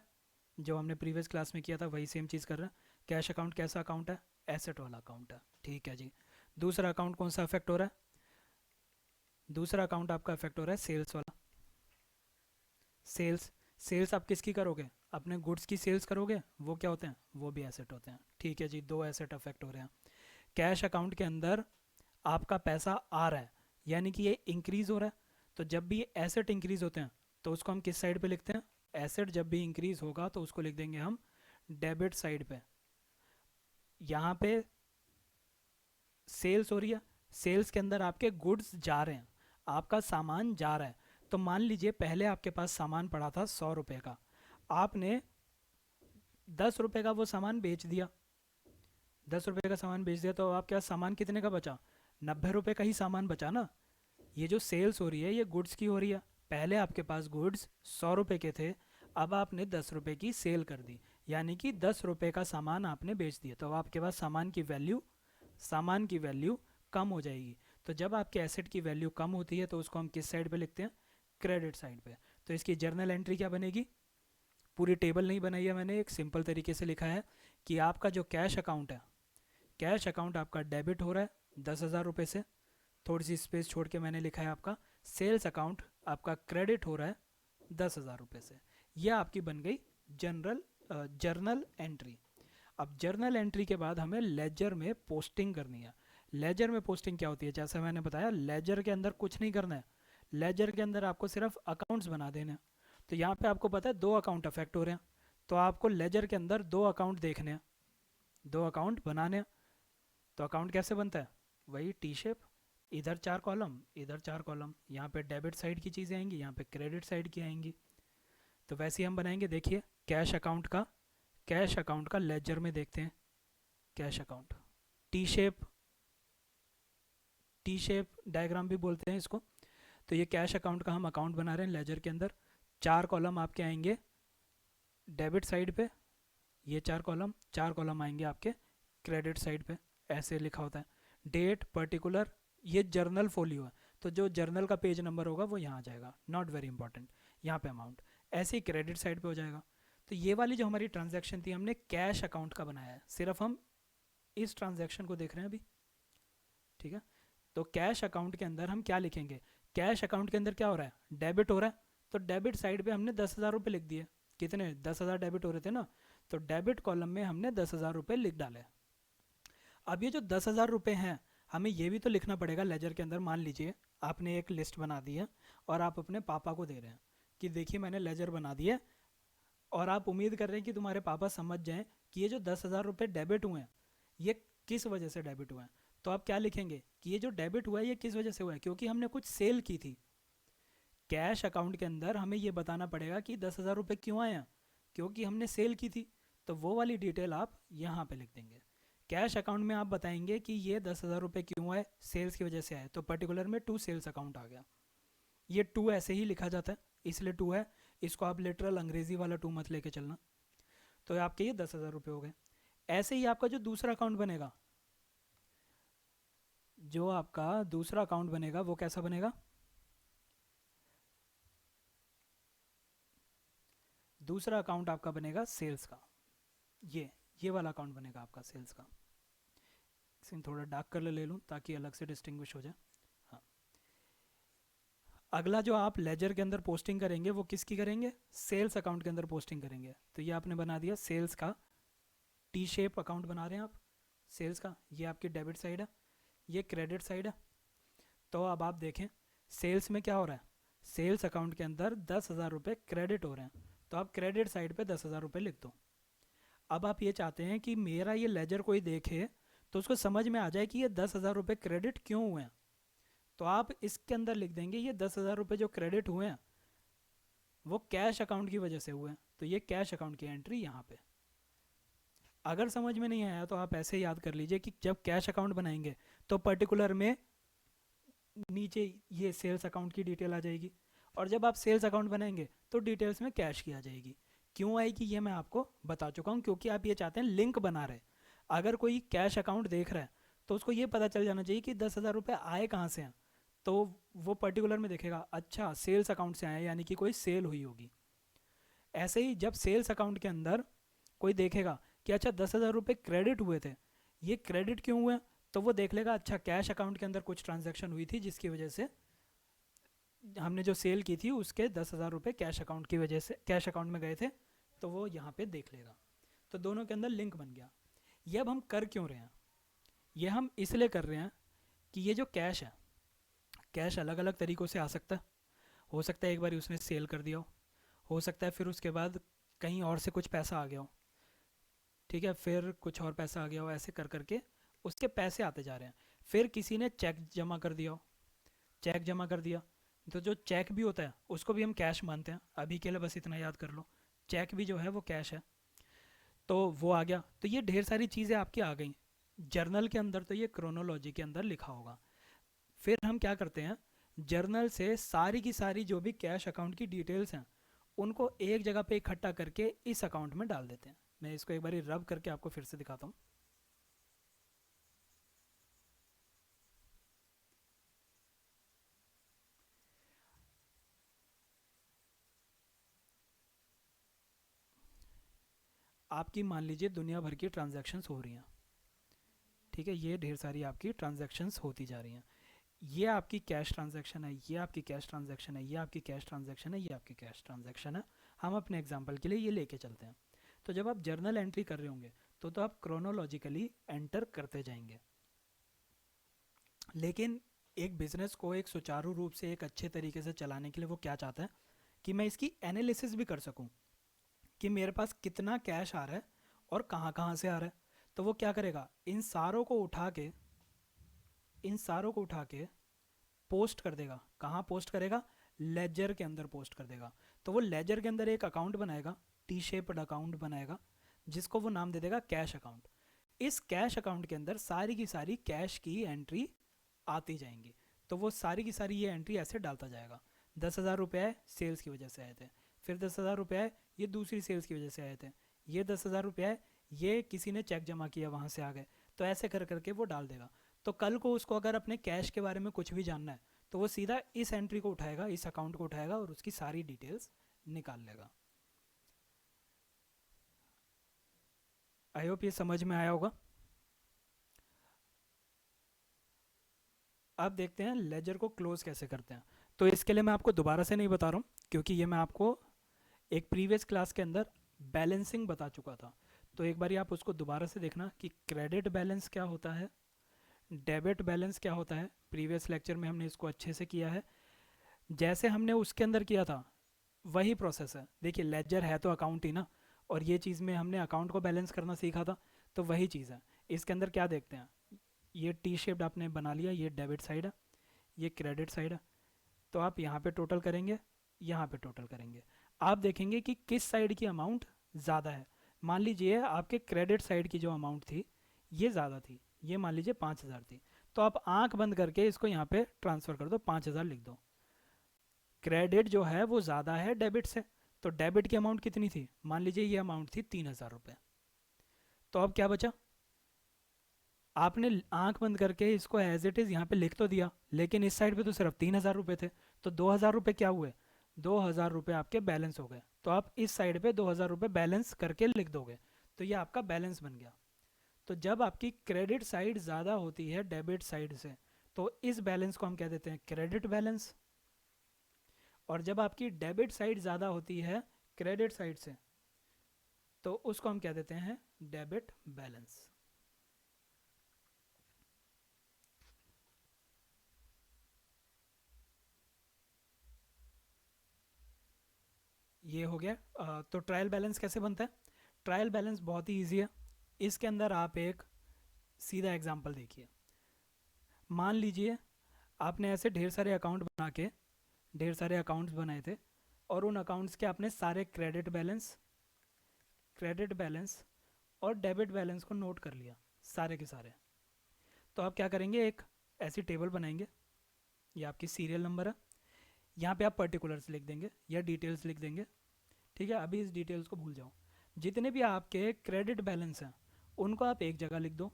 जो हमने प्रीवियस क्लास में किया था वही सेम चीज़ कर रहे हैं। कैश अकाउंट कैसा अकाउंट है? एसेट वाला अकाउंट है, ठीक है जी। दूसरा अकाउंट कौन सा अफेक्ट हो रहा है? दूसरा अकाउंट आपका अफेक्ट हो रहा है सेल्स वाला। सेल्स, सेल्स आप किसकी करोगे? अपने गुड्स की सेल्स करोगे, वो क्या होते हैं? वो भी एसेट होते हैं, ठीक है जी। 2 एसेट अफेक्ट हो रहे हैं। कैश अकाउंट के अंदर आपका पैसा आ रहा है, यानी कि ये इंक्रीज हो रहा है। तो जब भी एसेट इंक्रीज होते हैं तो उसको हम किस साइड पे लिखते हैं? एसेट जब भी इंक्रीज होगा तो उसको लिख देंगे हम डेबिट साइड पे। यहाँ पे सेल्स हो रही है, सेल्स के अंदर आपके गुड्स जा रहे हैं, आपका सामान जा रहा है। तो मान लीजिए पहले आपके पास सामान पड़ा था 100 रुपये का, आपने 10 रुपये का वो सामान बेच दिया। 10 रुपये का सामान बेच दिया तो आपके पास सामान कितने का बचा? 90 रुपये का ही सामान बचा ना। ये जो सेल्स हो रही है ये गुड्स की हो रही है। पहले आपके पास गुड्स 100 रुपये के थे, अब आपने 10 रुपये की सेल कर दी, यानी कि 10 रुपये का सामान आपने बेच दिया। तो अब आपके पास सामान की वैल्यू कम हो जाएगी। तो जब आपके एसेट की वैल्यू कम होती है तो उसको हम किस साइड पे लिखते हैं? क्रेडिट साइड पे। तो इसकी जर्नल एंट्री क्या बनेगी? पूरी टेबल नहीं बनाई है मैंने, एक सिंपल तरीके से लिखा है कि आपका जो कैश अकाउंट है, कैश अकाउंट आपका डेबिट हो रहा है 10,000 रुपये से, थोड़ी सी स्पेस छोड़ के मैंने लिखा है आपका सेल्स अकाउंट आपका क्रेडिट हो रहा है 10,000 रुपये से। यह आपकी बन गई जर्नल एंट्री। अब जर्नल एंट्री के बाद हमें लेजर में पोस्टिंग करनी है। लेजर में पोस्टिंग क्या होती है? जैसा मैंने बताया, लेजर के अंदर कुछ नहीं करना है, लेजर के अंदर आपको सिर्फ अकाउंट्स बना देने हैं। तो यहाँ पे आपको पता है 2 अकाउंट अफेक्ट हो रहे हैं, तो आपको लेजर के अंदर 2 अकाउंट देखने हैं, 2 अकाउंट बनाने हैं। तो अकाउंट कैसे बनता है? वही टी शेप, इधर 4 कॉलम, इधर 4 कॉलम, यहाँ पे डेबिट साइड की चीज़ें आएंगी, यहाँ पे क्रेडिट साइड की आएंगी। तो वैसे ही हम बनाएंगे। देखिए कैश अकाउंट का लेजर में देखते हैं। Cash account T shape diagram भी बोलते हैं इसको। तो ये कैश अकाउंट का हम अकाउंट बना रहे हैं लेजर के अंदर। 4 कॉलम आपके आएंगे डेबिट साइड पे, ये 4 कॉलम आएंगे आपके क्रेडिट साइड पे। ऐसे लिखा होता है डेट पर्टिकुलर, ये जर्नल फोलियो है, तो जो जर्नल का पेज नंबर होगा वो यहाँ आ जाएगा, नॉट वेरी इंपॉर्टेंट। यहाँ पे अमाउंट, ऐसे ही क्रेडिट साइड पे हो जाएगा। तो ये वाली जो हमारी ट्रांजैक्शन थी हमने कैश अकाउंट का बनाया है, सिर्फ हम इस ट्रांजैक्शन को देख रहे हैं अभी। ठीक है, तो कैश अकाउंट के अंदर हम क्या लिखेंगे? कैश अकाउंट के अंदर क्या हो रहा है? डेबिट हो रहा है, तो डेबिट साइड पे हमने 10,000 रुपये लिख दिए। कितने? 10,000 डेबिट हो रहे थे ना, तो डेबिट कॉलम में हमने 10,000 रुपये लिख डाले। अब ये जो 10,000 रुपये हैं, हमें ये भी तो लिखना पड़ेगा लेजर के अंदर। मान लीजिए आपने एक लिस्ट बना दी है और आप अपने पापा को दे रहे हैं कि देखिए मैंने लेजर बना दी है, और आप उम्मीद कर रहे हैं कि तुम्हारे पापा समझ जाएं कि ये जो 10,000 रुपये डेबिट हुए हैं ये किस वजह से डेबिट हुए हैं। तो आप क्या लिखेंगे कि ये जो डेबिट हुआ है ये किस वजह से हुआ है? क्योंकि हमने कुछ सेल की थी। कैश अकाउंट के अंदर हमें ये बताना पड़ेगा कि 10,000 रुपये क्यों आए हैं, क्योंकि हमने सेल की थी। तो वो वाली डिटेल आप यहाँ पे लिख देंगे। कैश अकाउंट में आप बताएंगे कि ये 10,000 रुपये क्यों आए, सेल्स की वजह से आए, तो पर्टिकुलर में टू सेल्स अकाउंट आ गया। ये टू ऐसे ही लिखा जाता है, इसलिए टू है। इसको आप लिटरल अंग्रेजी वाला टू मत लेके चलना। तो आपके ये 10,000 रुपये हो गए। ऐसे ही आपका जो दूसरा अकाउंट बनेगा, वो कैसा बनेगा? दूसरा अकाउंट आपका बनेगा सेल्स का। ये वाला अकाउंट बनेगा आपका सेल्स का। इसे थोड़ा डार्क कलर ले लूँ ताकि अलग से डिस्टिंग्विश हो जाए। हाँ, अगला जो आप लेजर के अंदर पोस्टिंग करेंगे वो किसकी करेंगे? सेल्स अकाउंट के अंदर पोस्टिंग करेंगे। तो ये आपने बना दिया सेल्स का, टी शेप अकाउंट बना रहे हैं आप सेल्स का। ये आपकी डेबिट साइड है, ये क्रेडिट साइड है। तो अब आप देखें सेल्स में क्या हो रहा है? सेल्स अकाउंट के अंदर 10,000 रुपये क्रेडिट हो रहे हैं, तो आप क्रेडिट साइड पे 10,000 रुपये लिख दो। अब आप ये चाहते हैं कि मेरा ये लेजर कोई देखे तो उसको समझ में आ जाए कि ये 10,000 रुपये क्रेडिट क्यों हुए हैं। तो आप इसके अंदर लिख देंगे ये 10,000 रुपये जो क्रेडिट हुए हैं वो कैश अकाउंट की वजह से हुए हैं, तो ये कैश अकाउंट की एंट्री यहाँ पे। अगर समझ में नहीं आया तो आप ऐसे याद कर लीजिए कि जब कैश अकाउंट बनाएंगे तो पर्टिकुलर में नीचे ये सेल्स अकाउंट की डिटेल आ जाएगी, और जब आप सेल्स अकाउंट बनाएंगे तो डिटेल्स में कैश की आ जाएगी। क्यों आएगी ये मैं आपको बता चुका हूँ, क्योंकि आप ये चाहते हैं लिंक बना रहे। अगर कोई कैश अकाउंट देख रहा है तो उसको ये पता चल जाना चाहिए कि 10,000 रुपये आए कहाँ से हैं, तो वो पर्टिकुलर में देखेगा अच्छा सेल्स अकाउंट से आए, यानी कि कोई सेल हुई होगी। ऐसे ही जब सेल्स अकाउंट के अंदर कोई देखेगा कि अच्छा 10,000 रुपये क्रेडिट हुए थे, ये क्रेडिट क्यों हुए, तो वो देख लेगा अच्छा कैश अकाउंट के अंदर कुछ ट्रांजैक्शन हुई थी जिसकी वजह से हमने जो सेल की थी उसके 10,000 रुपये कैश अकाउंट की वजह से कैश अकाउंट में गए थे, तो वो यहाँ पे देख लेगा। तो दोनों के अंदर लिंक बन गया। ये अब हम कर क्यों रहे हैं? ये हम इसलिए कर रहे हैं कि ये जो कैश है, कैश अलग अलग तरीक़ों से आ सकता है। हो सकता है एक बार उसने सेल कर दिया हो सकता है फिर उसके बाद कहीं और से कुछ पैसा आ गया हो, ठीक है, फिर कुछ और पैसा आ गया हो, ऐसे कर करके उसके पैसे आते जा रहे हैं। फिर किसी ने चेक जमा कर दिया हो, चेक जमा कर दिया, तो जो चेक भी होता है उसको भी हम कैश मानते हैं। अभी के लिए बस इतना याद कर लो, चेक भी जो है वो कैश है। तो वो आ गया। तो ये ढेर सारी चीज़ें आपकी आ गई जर्नल के अंदर, तो ये क्रोनोलॉजी के अंदर लिखा होगा। फिर हम क्या करते हैं, जर्नल से सारी की सारी जो भी कैश अकाउंट की डिटेल्स हैं उनको एक जगह पे इकट्ठा करके इस अकाउंट में डाल देते हैं। मैं इसको एक बार रब करके आपको फिर से दिखाता हूँ। आपकी मान लीजिए दुनिया भर की ट्रांजैक्शंस हो रही हैं, ठीक है, ये ढेर सारी आपकी ट्रांजैक्शंस होती जा रही हैं। ये आपकी कैश ट्रांजैक्शन है, ये आपकी कैश ट्रांजैक्शन है, ये आपकी कैश ट्रांजैक्शन है, ये आपकी कैश ट्रांजैक्शन है। हम अपने एग्जांपल के लिए ये लेके चलते हैं। तो जब आप जर्नल एंट्री कर रहे होंगे तो आप क्रोनोलॉजिकली एंटर करते जाएंगे। लेकिन एक बिजनेस को एक सुचारू रूप से एक अच्छे तरीके से चलाने के लिए वो क्या चाहता है कि मैं इसकी एनालिसिस भी कर सकूं कि मेरे पास कितना कैश आ रहा है और कहाँ कहाँ से आ रहा है। तो वो क्या करेगा, इन सारों को उठा के पोस्ट कर देगा। कहाँ पोस्ट करेगा? लेजर के अंदर पोस्ट कर देगा। तो वो लेजर के अंदर एक अकाउंट बनाएगा, टी शेप्ड अकाउंट बनाएगा, जिसको वो नाम दे देगा कैश अकाउंट। इस कैश अकाउंट के अंदर सारी की सारी कैश की एंट्री आती जाएंगी। तो वो सारी की सारी ये एंट्री ऐसे डालता जाएगा। 10,000 रुपये सेल्स की वजह से आए थे, फिर 10,000 रुपये ये दूसरी सेल्स की वजह से आए थे, ये 10,000 रुपये ये किसी ने चेक जमा किया वहाँ से आ गए। तो ऐसे कर करके वो डाल देगा। तो कल को उसको अगर अपने कैश के बारे में कुछ भी जानना है तो वो सीधा इस एंट्री को उठाएगा, इस अकाउंट को उठाएगा और उसकी सारी डिटेल्स निकाल लेगा। आई होप ये समझ में आया होगा। अब देखते हैं लेजर को क्लोज कैसे करते हैं। तो इसके लिए मैं आपको दोबारा से नहीं बता रहा हूँ, क्योंकि ये मैं आपको एक प्रीवियस क्लास के अंदर बैलेंसिंग बता चुका था। तो एक बार आप उसको दोबारा से देखना कि क्रेडिट बैलेंस क्या होता है, डेबिट बैलेंस क्या होता है। प्रीवियस लेक्चर में हमने इसको अच्छे से किया है, जैसे हमने उसके अंदर किया था वही प्रोसेस है। देखिए लेजर है तो अकाउंट ही ना, और ये चीज़ में हमने अकाउंट को बैलेंस करना सीखा था, तो वही चीज़ है। इसके अंदर क्या देखते हैं, ये टी शेप्ड आपने बना लिया, ये डेबिट साइड है, ये क्रेडिट साइड है। तो आप यहाँ पे टोटल करेंगे, यहाँ पे टोटल करेंगे, आप देखेंगे कि किस साइड की अमाउंट ज़्यादा है। मान लीजिए आपके क्रेडिट साइड की जो अमाउंट थी ये ज़्यादा थी, ये मान लीजिए 5,000 थी। तो आप आंख बंद करके इसको यहाँ पे ट्रांसफ़र कर दो, 5,000 लिख दो। क्रेडिट जो है वो ज़्यादा है डेबिट से, तो डेबिट की अमाउंट कितनी थी? मान लीजिए ये अमाउंट थी 3,000 रुपये। तो अब क्या बचा? आपने आंख बंद करके इसको एज इट इज़ यहाँ पे लिख तो दिया, लेकिन इस साइड पे तो सिर्फ 3,000 रुपये थे। तो 2,000 रुपये क्या हुए? 2,000 रुपये आपके बैलेंस हो गए। तो आप इस साइड पे 2,000 रुपये बैलेंस करके लिख दोगे, तो ये आपका बैलेंस बन गया। तो जब आपकी क्रेडिट साइड ज़्यादा होती है डेबिट साइड से, तो इस बैलेंस को हम कह देते हैं क्रेडिट बैलेंस। और जब आपकी डेबिट साइड ज़्यादा होती है क्रेडिट साइड से, तो उसको हम कह देते हैं डेबिट बैलेंस। ये हो गया। तो ट्रायल बैलेंस कैसे बनता है? ट्रायल बैलेंस बहुत ही ईजी है। इसके अंदर आप एक सीधा एग्जांपल देखिए। मान लीजिए आपने ऐसे ढेर सारे अकाउंट बना के ढेर सारे अकाउंट्स बनाए थे, और उन अकाउंट्स के आपने सारे क्रेडिट बैलेंस और डेबिट बैलेंस को नोट कर लिया, सारे के सारे। तो आप क्या करेंगे, एक ऐसी टेबल बनाएंगे, ये आपकी सीरियल नंबर है, यहाँ पे आप पर्टिकुलर्स लिख देंगे या डिटेल्स लिख देंगे। ठीक है, अभी इस डिटेल्स को भूल जाओ। जितने भी आपके क्रेडिट बैलेंस हैं उनको आप एक जगह लिख दो,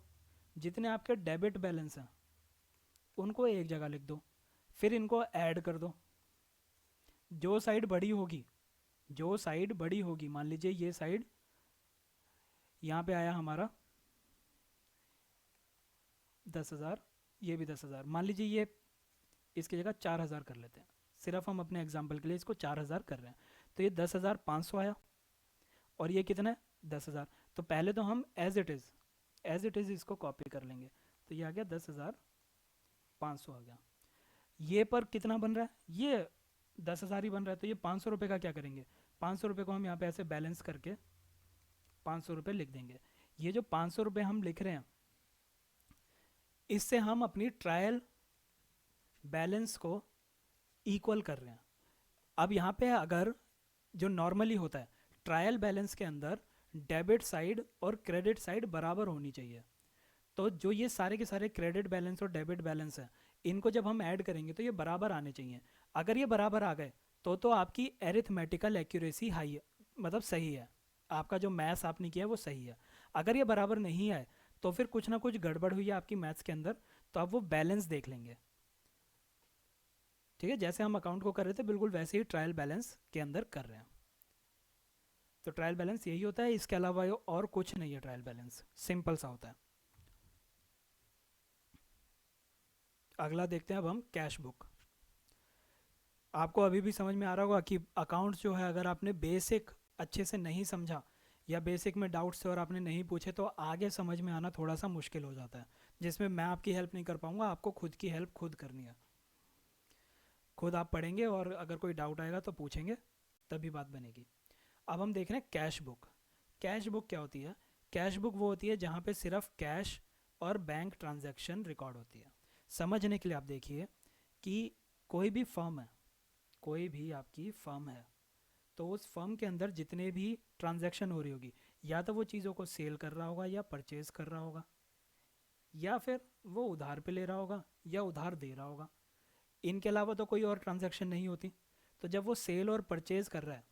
जितने आपके डेबिट बैलेंस हैं उनको एक जगह लिख दो, फिर इनको ऐड कर दो। जो साइड बड़ी होगी, मान लीजिए ये साइड यहाँ पे आया हमारा 10,000, ये भी 10,000, मान लीजिए ये इसकी जगह 4,000 कर लेते हैं। सिर्फ हम अपने एग्जाम्पल के लिए इसको 4,000 कर रहे हैं। तो ये 10,500 आया, और ये कितना है? 10,000। तो पहले तो हम एज इट इज़ इसको कॉपी कर लेंगे। तो ये आ गया 10,500 आ गया। ये पर कितना बन रहा है? ये 10,000 ही बन रहा है। तो ये 500 रुपये का क्या करेंगे? 500 रुपये को हम यहाँ पे ऐसे बैलेंस करके 500 रुपये लिख देंगे। ये जो 500 रुपये हम लिख रहे हैं, इससे हम अपनी ट्रायल बैलेंस को इक्वल कर रहे हैं। अब यहाँ पे अगर जो नॉर्मली होता है ट्रायल बैलेंस के अंदर डेबिट साइड और क्रेडिट साइड बराबर होनी चाहिए। तो जो ये सारे के सारे क्रेडिट बैलेंस और डेबिट बैलेंस है, इनको जब हम ऐड करेंगे तो ये बराबर आने चाहिए। अगर ये बराबर आ गए तो आपकी एरिथमेटिकल एक्यूरेसी हाई है, मतलब सही है, आपका जो मैथ्स आपने किया है वो सही है। अगर ये बराबर नहीं आए तो फिर कुछ ना कुछ गड़बड़ हुई है आपकी मैथ्स के अंदर, तो आप वो बैलेंस देख लेंगे। ठीक है, जैसे हम अकाउंट को कर रहे थे बिल्कुल वैसे ही ट्रायल बैलेंस के अंदर कर रहे हैं। तो ट्रायल बैलेंस यही होता है, इसके अलावा और कुछ नहीं है। ट्रायल बैलेंस सिंपल सा होता है। अगला देखते हैं अब हम कैश बुक। आपको अभी भी समझ में आ रहा होगा कि अकाउंट्स जो है अगर आपने बेसिक अच्छे से नहीं समझा या बेसिक में डाउट्स थे और आपने नहीं पूछे तो आगे समझ में आना थोड़ा सा मुश्किल हो जाता है, जिसमें मैं आपकी हेल्प नहीं कर पाऊँगा। आपको खुद की हेल्प खुद करनी है, खुद आप पढ़ेंगे और अगर कोई डाउट आएगा तो पूछेंगे, तभी बात बनेगी। अब हम देख रहे हैं कैश बुक। कैश बुक क्या होती है? कैश बुक वो होती है जहाँ पे सिर्फ कैश और बैंक ट्रांजैक्शन रिकॉर्ड होती है। समझने के लिए आप देखिए आपकी कोई भी फर्म है, कोई भी आपकी फर्म है, तो उस फर्म के अंदर जितने भी ट्रांजैक्शन हो रही होगी, या तो वो चीज़ों को सेल कर रहा होगा या परचेज कर रहा होगा, या फिर वो उधार पे ले रहा होगा या उधार दे रहा होगा। इनके अलावा तो कोई और ट्रांजैक्शन नहीं होती। तो जब वो सेल और परचेज कर रहा है,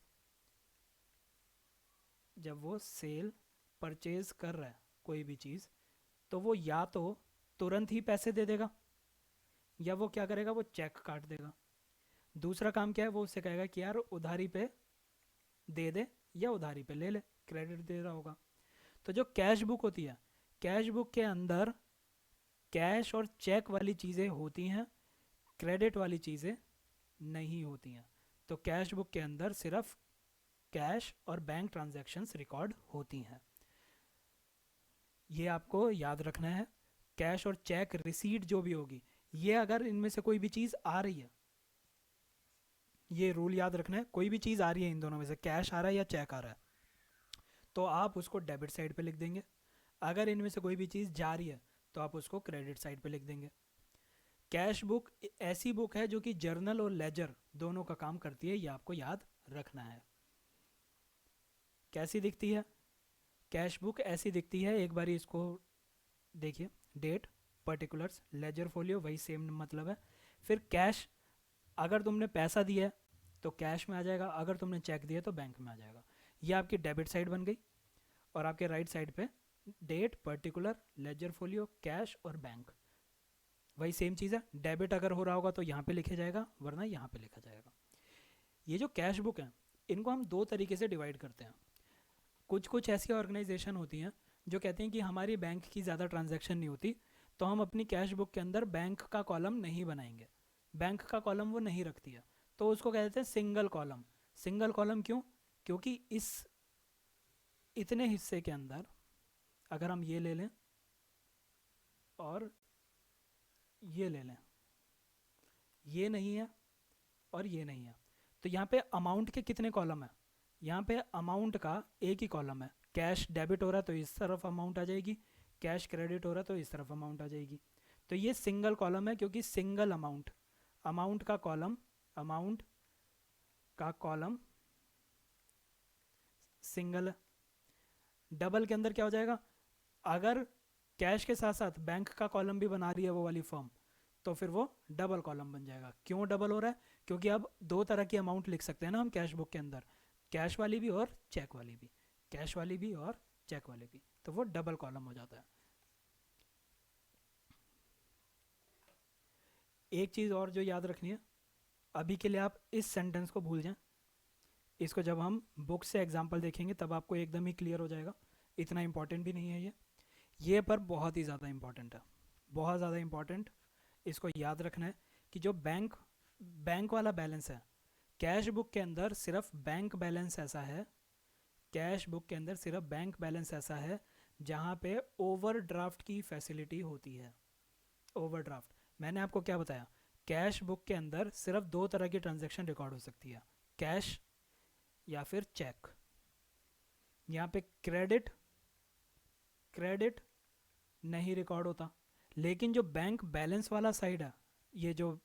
जब वो सेल परचेज कर रहा है कोई भी चीज़, तो वो या तो तुरंत ही पैसे दे देगा, या वो क्या करेगा, वो चेक काट देगा। दूसरा काम क्या है, वो उससे कहेगा कि यार उधारी पे दे दे या उधारी पे ले ले, क्रेडिट दे रहा होगा। तो जो कैश बुक होती है, कैश बुक के अंदर कैश और चेक वाली चीज़ें होती हैं, क्रेडिट वाली चीज़ें नहीं होती हैं। तो कैश बुक के अंदर सिर्फ कैश और बैंक ट्रांजैक्शंस रिकॉर्ड होती हैं। ये आपको याद रखना है। कैश और चेक रिसीट जो भी होगी, ये अगर इनमें से कोई भी चीज़ आ रही है, ये रूल याद रखना है, कोई भी चीज़ आ रही है इन दोनों में से, कैश आ रहा है या चेक आ रहा है, तो आप उसको डेबिट साइड पे लिख देंगे। अगर इनमें से कोई भी चीज़ जा रही है तो आप उसको क्रेडिट साइड पे लिख देंगे। कैश बुक ऐसी बुक है जो कि जर्नल और लेजर दोनों का काम करती है, ये आपको याद रखना है। कैसी दिखती है कैश बुक? ऐसी दिखती है, एक बार इसको देखिए, डेट, पर्टिकुलर्स, लेजर फोलियो, वही सेम मतलब है। फिर कैश, अगर तुमने पैसा दिया है तो कैश में आ जाएगा, अगर तुमने चेक दिया तो बैंक में आ जाएगा। ये आपकी डेबिट साइड बन गई। और आपके राइट साइड पे date, particular, ledger folio, cash और बैंक, वही सेम चीज़ है। डेबिट अगर हो रहा होगा तो यहाँ पे लिखा जाएगा, वरना यहाँ पे लिखा जाएगा। ये जो कैश बुक है, इनको हम दो तरीके से डिवाइड करते हैं। कुछ कुछ ऐसी ऑर्गेनाइजेशन होती हैं जो कहते हैं कि हमारी बैंक की ज़्यादा ट्रांजैक्शन नहीं होती, तो हम अपनी कैश बुक के अंदर बैंक का कॉलम नहीं बनाएंगे, बैंक का कॉलम वो नहीं रखती है, तो उसको कहते हैं सिंगल कॉलम। सिंगल कॉलम क्यों? क्योंकि इस इतने हिस्से के अंदर अगर हम ये ले लें और ये ले लें, ये नहीं है और ये नहीं है, तो यहाँ पे अमाउंट के कितने कॉलम है? यहाँ पे अमाउंट का एक ही कॉलम है। कैश डेबिट हो रहा है तो इस तरफ अमाउंट आ जाएगी, कैश क्रेडिट हो रहा है तो इस तरफ अमाउंट आ जाएगी। तो ये सिंगल कॉलम है, क्योंकि सिंगल अमाउंट, अमाउंट का कॉलम, अमाउंट का कॉलम सिंगल है। डबल के अंदर क्या हो जाएगा? अगर कैश के साथ साथ बैंक का कॉलम भी बना रही है वो वाली फर्म, तो फिर वो डबल कॉलम बन जाएगा। क्यों डबल हो रहा है? क्योंकि अब दो तरह की अमाउंट लिख सकते हैं ना हम कैश बुक के अंदर, कैश वाली भी और चेक वाली भी, कैश वाली भी और चेक वाली भी, तो वो डबल कॉलम हो जाता है। एक चीज़ और जो याद रखनी है, अभी के लिए आप इस सेंटेंस को भूल जाएं, इसको जब हम बुक से एग्जाम्पल देखेंगे तब आपको एकदम ही क्लियर हो जाएगा। इतना इंपॉर्टेंट भी नहीं है ये पर बहुत ही ज़्यादा इंपॉर्टेंट है, बहुत ज़्यादा इंपॉर्टेंट। इसको याद रखना है कि जो बैंक बैंक वाला बैलेंस है, कैश बुक के अंदर सिर्फ बैंक बैलेंस ऐसा है, कैश बुक के अंदर सिर्फ बैंक बैलेंस ऐसा है जहाँ पे ओवरड्राफ्ट की फैसिलिटी होती है। ओवरड्राफ्ट, मैंने आपको क्या बताया, कैश बुक के अंदर सिर्फ दो तरह की ट्रांजैक्शन रिकॉर्ड हो सकती है, कैश या फिर चेक। यहाँ पे क्रेडिट क्रेडिट नहीं रिकॉर्ड होता, लेकिन जो बैंक बैलेंस वाला साइड है, ये जो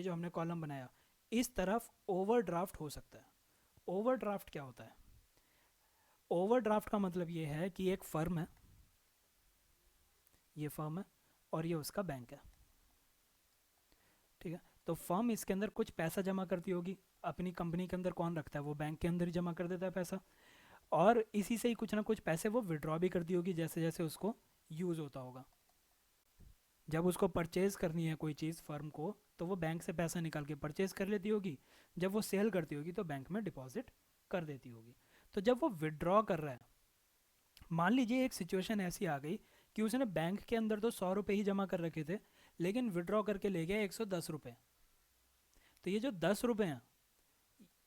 हमने कॉलम बनाया, इस तरफ ओवरड्राफ्ट हो सकता है। ओवरड्राफ्ट क्या होता है? ओवरड्राफ्ट का मतलब ये है कि एक फर्म है, ये फर्म है और ये उसका बैंक है, ठीक है। तो फर्म इसके अंदर कुछ पैसा जमा करती होगी, अपनी कंपनी के अंदर कौन रखता है? वो बैंक के अंदर ही जमा कर देता है पैसा, और इसी से ही कुछ ना कुछ पैसे वो विड्रॉ भी करती होगी जैसे जैसे उसको यूज़ होता होगा। जब उसको परचेज़ करनी है कोई चीज़ फर्म को, तो वो बैंक से पैसा निकाल के परचेज़ कर लेती होगी, जब वो सेल करती होगी तो बैंक में डिपॉजिट कर देती होगी। तो जब वो विड्रॉ कर रहा है, मान लीजिए एक सिचुएशन ऐसी आ गई कि उसने बैंक के अंदर तो 100 रुपये ही जमा कर रखे थे, लेकिन विड्रॉ करके ले गया 110 रुपये। तो ये जो 10 रुपये हैं,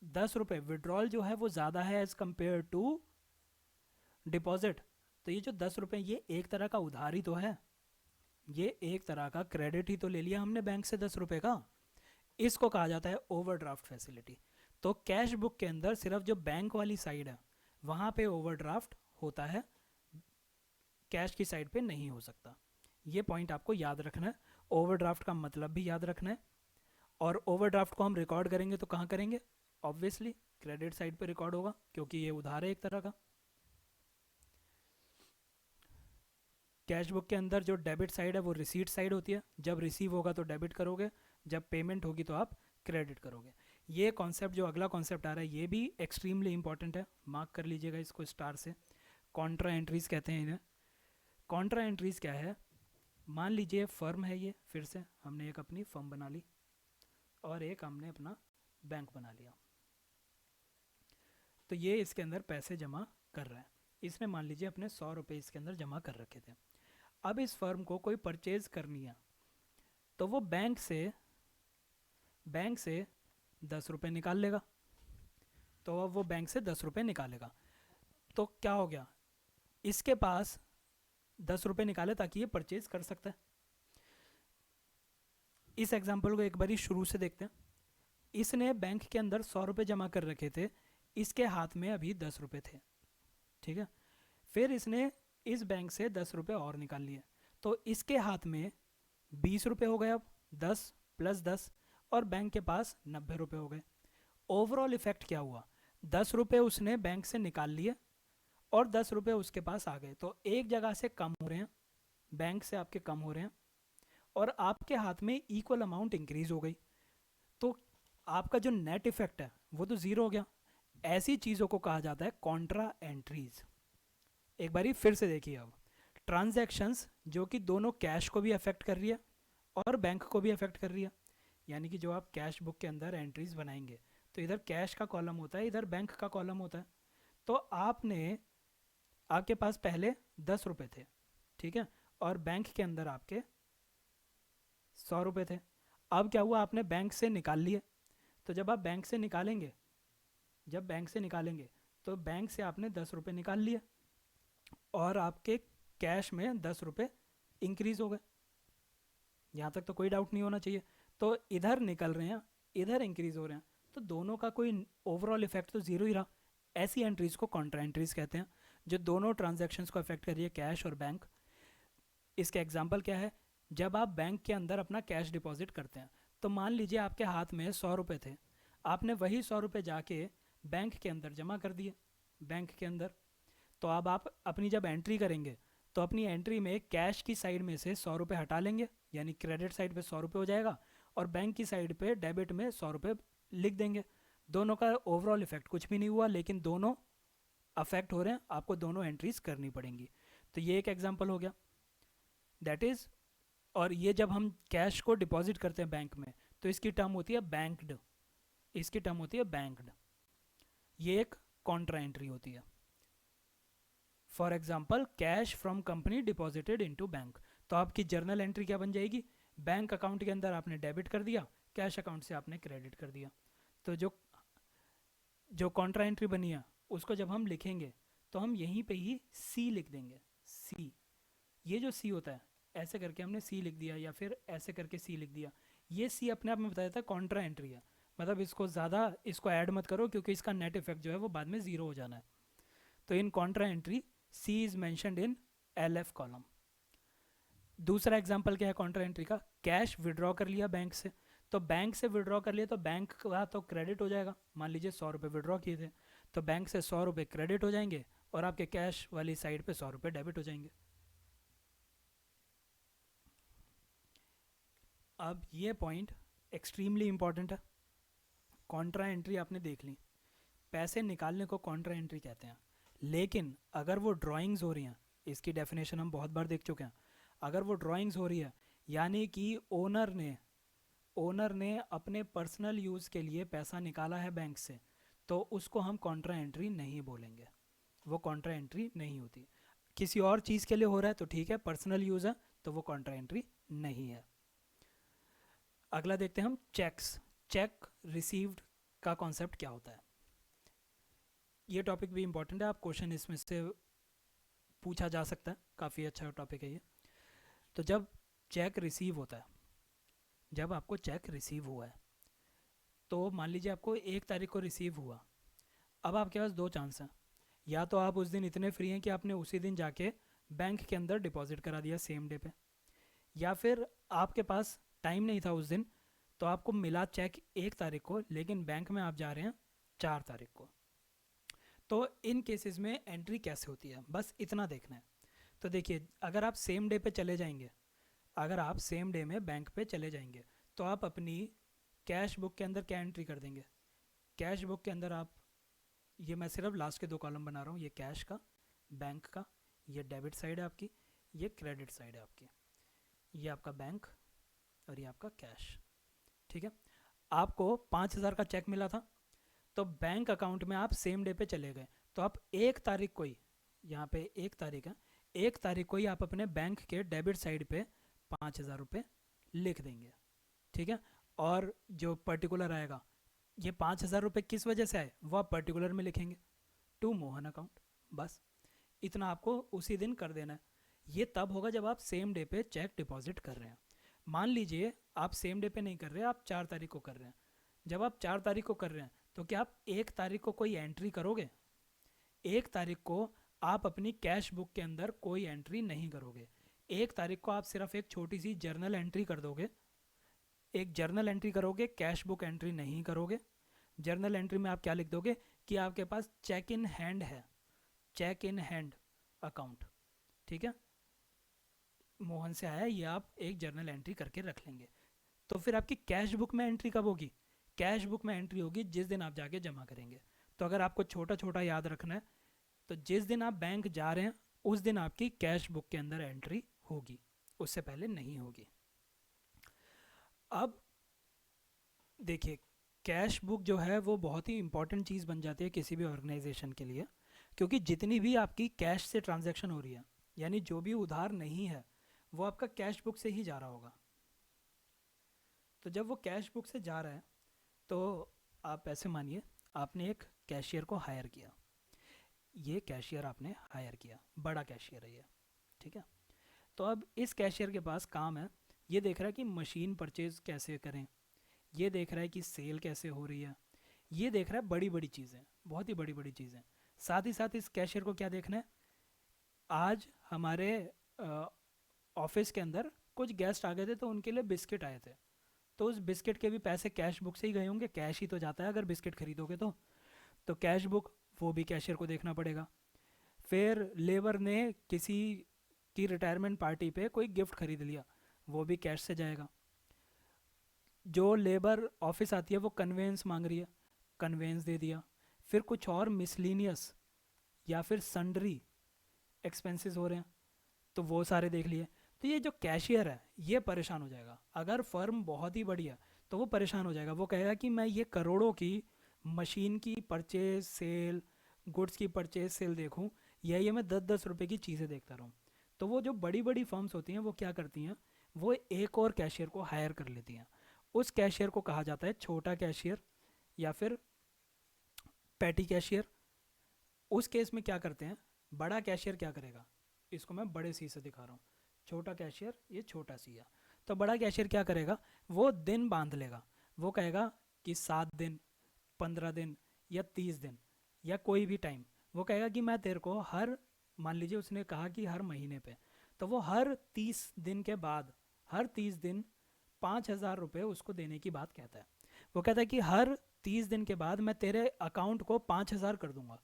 10 रुपये विड्रॉल जो है वो ज़्यादा है एज़ कम्पेयर टू डिपॉजिट। तो ये जो 10 रुपये, ये एक तरह का उधार ही तो है, ये एक तरह का क्रेडिट ही तो ले लिया हमने बैंक से 10 रुपये का। इसको कहा जाता है ओवरड्राफ्ट फैसिलिटी। तो कैश बुक के अंदर सिर्फ जो बैंक वाली साइड है वहाँ पे ओवरड्राफ्ट होता है, कैश की साइड पे नहीं हो सकता। ये पॉइंट आपको याद रखना है। ओवरड्राफ्ट का मतलब भी याद रखना है। और ओवरड्राफ्ट को हम रिकॉर्ड करेंगे तो कहाँ करेंगे? ऑब्वियसली क्रेडिट साइड पे रिकॉर्ड होगा, क्योंकि ये उधार है एक तरह का। कैश बुक के अंदर जो डेबिट साइड है वो रिसीट साइड होती है। जब रिसीव होगा तो डेबिट करोगे, जब पेमेंट होगी तो आप क्रेडिट करोगे। ये कॉन्सेप्ट, जो अगला कॉन्सेप्ट आ रहा है, ये भी एक्सट्रीमली इंपॉर्टेंट है, मार्क कर लीजिएगा इसको स्टार से। कॉन्ट्रा एंट्रीज कहते हैं इन्हें। कॉन्ट्रा एंट्रीज क्या है? मान लीजिए फर्म है, ये फिर से हमने एक अपनी फर्म बना ली और एक हमने अपना बैंक बना लिया। तो ये इसके अंदर पैसे जमा कर रहा है। इसने मान लीजिए अपने 100 रुपये इसके अंदर जमा कर रखे थे। अब इस फर्म को कोई परचेज करनी है, तो वो बैंक से 10 रुपये निकाल लेगा। तो अब वो बैंक से 10 रुपये निकालेगा, तो क्या हो गया? इसके पास 10 रुपये निकाले ताकि ये परचेज कर सकता है। इस एग्जाम्पल को एक बारी शुरू से देखते हैं। इसने बैंक के अंदर 100 रुपये जमा कर रखे थे, इसके हाथ में अभी 10 रुपये थे, ठीक है। फिर इसने इस बैंक से 10 रुपये और निकाल लिए, तो इसके हाथ में 20 रुपये हो गए। अब 10 + 10, और बैंक के पास 90 रुपये हो गए। ओवरऑल इफेक्ट क्या हुआ? 10 रुपये उसने बैंक से निकाल लिए और 10 रुपये उसके पास आ गए। तो एक जगह से कम हो रहे हैं, बैंक से आपके कम हो रहे हैं, और आपके हाथ में इक्वल अमाउंट इंक्रीज हो गई। तो आपका जो नेट इफेक्ट है वो तो ज़ीरो हो गया। ऐसी चीज़ों को कहा जाता है कॉन्ट्रा एंट्रीज। एक बारी फिर से देखिए। अब ट्रांजैक्शंस जो कि दोनों कैश को भी अफेक्ट कर रही है और बैंक को भी अफेक्ट कर रही है। यानी कि जो आप कैश बुक के अंदर एंट्रीज बनाएंगे, तो इधर कैश का कॉलम होता है, इधर बैंक का कॉलम होता है। तो आपके पास पहले 10 रुपये थे, ठीक है, और बैंक के अंदर आपके 100 रुपये थे। अब क्या हुआ? आपने बैंक से निकाल लिए। तो जब आप बैंक से निकालेंगे, तो बैंक से आपने 10 रुपये निकाल लिए और आपके कैश में 10 रुपये इंक्रीज हो गए। यहाँ तक तो कोई डाउट नहीं होना चाहिए। तो इधर निकल रहे हैं, इधर इंक्रीज हो रहे हैं, तो दोनों का कोई ओवरऑल इफेक्ट तो ज़ीरो ही रहा। ऐसी एंट्रीज को कॉन्ट्रा एंट्रीज कहते हैं, जो दोनों ट्रांजैक्शंस को अफेक्ट कर रही है, कैश और बैंक। इसके एग्जांपल क्या है? जब आप बैंक के अंदर अपना कैश डिपॉजिट करते हैं, तो मान लीजिए आपके हाथ में 100 रुपये थे, आपने वही 100 रुपये जाके बैंक के अंदर जमा कर दिए, बैंक के अंदर। तो अब आप अपनी जब एंट्री करेंगे, तो अपनी एंट्री में कैश की साइड में से 100 रुपये हटा लेंगे, यानी क्रेडिट साइड पे 100 रुपये हो जाएगा, और बैंक की साइड पे डेबिट में 100 रुपये लिख देंगे। दोनों का ओवरऑल इफेक्ट कुछ भी नहीं हुआ, लेकिन दोनों अफेक्ट हो रहे हैं, आपको दोनों एंट्रीज करनी पड़ेंगी। तो ये एक एग्जाम्पल हो गया, दैट इज़। और ये जब हम कैश को डिपॉजिट करते हैं बैंक में, तो इसकी टर्म होती है बैंक्ड, ये एक कॉन्ट्रा एंट्री होती है। For example, cash from company deposited into bank. तो आपकी जर्नल एंट्री क्या बन जाएगी? बैंक अकाउंट के अंदर आपने डेबिट कर दिया, कैश अकाउंट से आपने क्रेडिट कर दिया। तो जो जो कॉन्ट्रा एंट्री बनी है, उसको जब हम लिखेंगे, तो हम यहीं पे ही सी लिख देंगे। सी, ये जो सी होता है, ऐसे करके हमने सी लिख दिया, या फिर ऐसे करके सी लिख दिया, ये सी अपने आप में बता देता है कॉन्ट्रा एंट्री है। मतलब इसको ऐड मत करो, क्योंकि इसका नेट इफेक्ट जो है वो बाद में ज़ीरो हो जाना है। तो in contra entry C is mentioned in LF column. दूसरा एग्जाम्पल क्या है कॉन्ट्रा एंट्री का? कैश विड्रॉ कर लिया बैंक से, तो बैंक से विड्रॉ कर लिया तो बैंक का तो क्रेडिट हो जाएगा। मान लीजिए 100 रुपये विड्रॉ किए थे, तो बैंक से 100 रुपये क्रेडिट हो जाएंगे और आपके कैश वाली साइड पे 100 रुपये डेबिट हो जाएंगे। अब ये पॉइंट एक्सट्रीमली इंपॉर्टेंट है। कॉन्ट्रा एंट्री आपने देख ली, पैसे निकालने को कॉन्ट्रा एंट्री कहते हैं। लेकिन अगर वो ड्राइंग्स हो रही हैं, इसकी डेफिनेशन हम बहुत बार देख चुके हैं। अगर वो ड्राइंग्स हो रही है, यानी कि ओनर ने अपने पर्सनल यूज़ के लिए पैसा निकाला है बैंक से, तो उसको हम कॉन्ट्रा एंट्री नहीं बोलेंगे, वो कॉन्ट्रा एंट्री नहीं होती। किसी और चीज़ के लिए हो रहा है तो ठीक है, पर्सनल यूज़ है तो वो कॉन्ट्रा एंट्री नहीं है। अगला देखते हैं हम चेक रिसीव्ड का कॉन्सेप्ट क्या होता है। ये टॉपिक भी इंपॉर्टेंट है, आप क्वेश्चन इसमें से पूछा जा सकता है, काफ़ी अच्छा टॉपिक है ये। तो जब चेक रिसीव होता है, जब आपको चेक रिसीव हुआ है, तो मान लीजिए आपको 1 तारीख को रिसीव हुआ। अब आपके पास 2 चांस हैं। या तो आप उस दिन इतने फ्री हैं कि आपने उसी दिन जाके बैंक के अंदर डिपॉजिट करा दिया सेम डे पे, या फिर आपके पास टाइम नहीं था उस दिन, तो आपको मिला चेक 1 तारीख को, लेकिन बैंक में आप जा रहे हैं 4 तारीख को। तो इन केसेस में एंट्री कैसे होती है, बस इतना देखना है। तो देखिए, अगर आप सेम डे पे चले जाएंगे, अगर आप सेम डे में बैंक पे चले जाएंगे, तो आप अपनी कैश बुक के अंदर क्या एंट्री कर देंगे? कैश बुक के अंदर आप, ये मैं सिर्फ लास्ट के 2 कॉलम बना रहा हूँ, ये कैश का, बैंक का, ये डेबिट साइड है आपकी, ये क्रेडिट साइड है आपकी, ये आपका बैंक और ये आपका कैश। ठीक है, आपको 5,000 का चेक मिला था, तो बैंक अकाउंट में आप सेम डे पे चले गए, तो आप 1 तारीख को ही, यहाँ पे 1 तारीख है, 1 तारीख को ही आप अपने बैंक के डेबिट साइड पे 5,000 रुपये लिख देंगे। ठीक है, और जो पर्टिकुलर आएगा, ये 5,000 रुपये किस वजह से आए वो आप पर्टिकुलर में लिखेंगे, टू मोहन अकाउंट। बस इतना आपको उसी दिन कर देना है। ये तब होगा जब आप सेम डे पे चेक डिपॉजिट कर रहे हैं। मान लीजिए आप सेम डे पे नहीं कर रहे, आप 4 तारीख को कर रहे हैं। जब आप 4 तारीख को कर रहे हैं, तो क्या आप 1 तारीख को कोई एंट्री करोगे? 1 तारीख को आप अपनी कैश बुक के अंदर कोई एंट्री नहीं करोगे। 1 तारीख को आप सिर्फ एक छोटी सी जर्नल एंट्री कर दोगे, एक जर्नल एंट्री करोगे, कैश बुक एंट्री नहीं करोगे। जर्नल एंट्री में आप क्या लिख दोगे कि आपके पास चेक इन हैंड है, चेक इन हैंड अकाउंट। ठीक है, मोहन से आया, ये आप एक जर्नल एंट्री करके रख लेंगे। तो फिर आपकी कैश बुक में एंट्री कब होगी? कैश बुक में एंट्री होगी जिस दिन आप जाके जमा करेंगे। तो अगर आपको छोटा छोटा याद रखना है, तो जिस दिन आप बैंक जा रहे हैं उस दिन आपकी कैश बुक के अंदर एंट्री होगी, उससे पहले नहीं होगी। अब देखिए, कैश बुक जो है वो बहुत ही इंपॉर्टेंट चीज़ बन जाती है किसी भी ऑर्गेनाइजेशन के लिए, क्योंकि जितनी भी आपकी कैश से ट्रांजैक्शन हो रही है, यानी जो भी उधार नहीं है, वो आपका कैश बुक से ही जा रहा होगा। तो जब वो कैश बुक से जा रहा है, तो आप ऐसे मानिए आपने एक कैशियर को हायर किया, ये कैशियर आपने हायर किया, बड़ा कैशियर है ये। ठीक है, तो अब इस कैशियर के पास काम है, ये देख रहा है कि मशीन परचेज कैसे करें, ये देख रहा है कि सेल कैसे हो रही है, ये देख रहा है बड़ी बड़ी चीज़ें, बहुत ही बड़ी बड़ी चीज़ें। साथ ही साथ इस कैशियर को क्या देखना है, आज हमारे ऑफिस के अंदर कुछ गेस्ट आ गए थे, तो उनके लिए बिस्किट आए थे, तो उस बिस्किट के भी पैसे कैश बुक से ही गए होंगे, कैश ही तो जाता है अगर बिस्किट खरीदोगे तो कैश बुक, वो भी कैशियर को देखना पड़ेगा। फिर लेबर ने किसी की रिटायरमेंट पार्टी पे कोई गिफ्ट खरीद लिया, वो भी कैश से जाएगा। जो लेबर ऑफिस आती है वो कन्वेंस मांग रही है, कन्वेंस दे दिया। फिर कुछ और मिसलीनियस या फिर सन्ड्री एक्सपेंसेस हो रहे हैं, तो वो सारे देख लिए। तो ये जो कैशियर है ये परेशान हो जाएगा, अगर फर्म बहुत ही बड़ी है तो वो परेशान हो जाएगा, वो कहेगा कि मैं ये करोड़ों की मशीन की परचेज सेल, गुड्स की परचेज सेल देखूं, या ये मैं 10-10 रुपए की चीज़ें देखता रहूं। तो वो जो बड़ी बड़ी फर्म्स होती हैं वो क्या करती हैं, वो एक और कैशियर को हायर कर लेती हैं। उस कैशियर को कहा जाता है छोटा कैशियर या फिर पैटी कैशियर। उस केस में क्या करते हैं, बड़ा कैशियर क्या करेगा, इसको मैं बड़े सी से दिखा रहा हूँ, छोटा कैशियर ये छोटा सी है। तो बड़ा कैशियर क्या करेगा, वो दिन बांध लेगा, वो कहेगा कि 7 दिन, 15 दिन या 30 दिन या कोई भी टाइम, वो कहेगा कि मैं तेरे को हर, मान लीजिए उसने कहा कि हर महीने पे, तो वो हर 30 दिन के बाद, हर 30 दिन 5,000 रुपये उसको देने की बात कहता है। वो कहता है कि हर 30 दिन के बाद मैं तेरे अकाउंट को 5,000 कर दूंगा।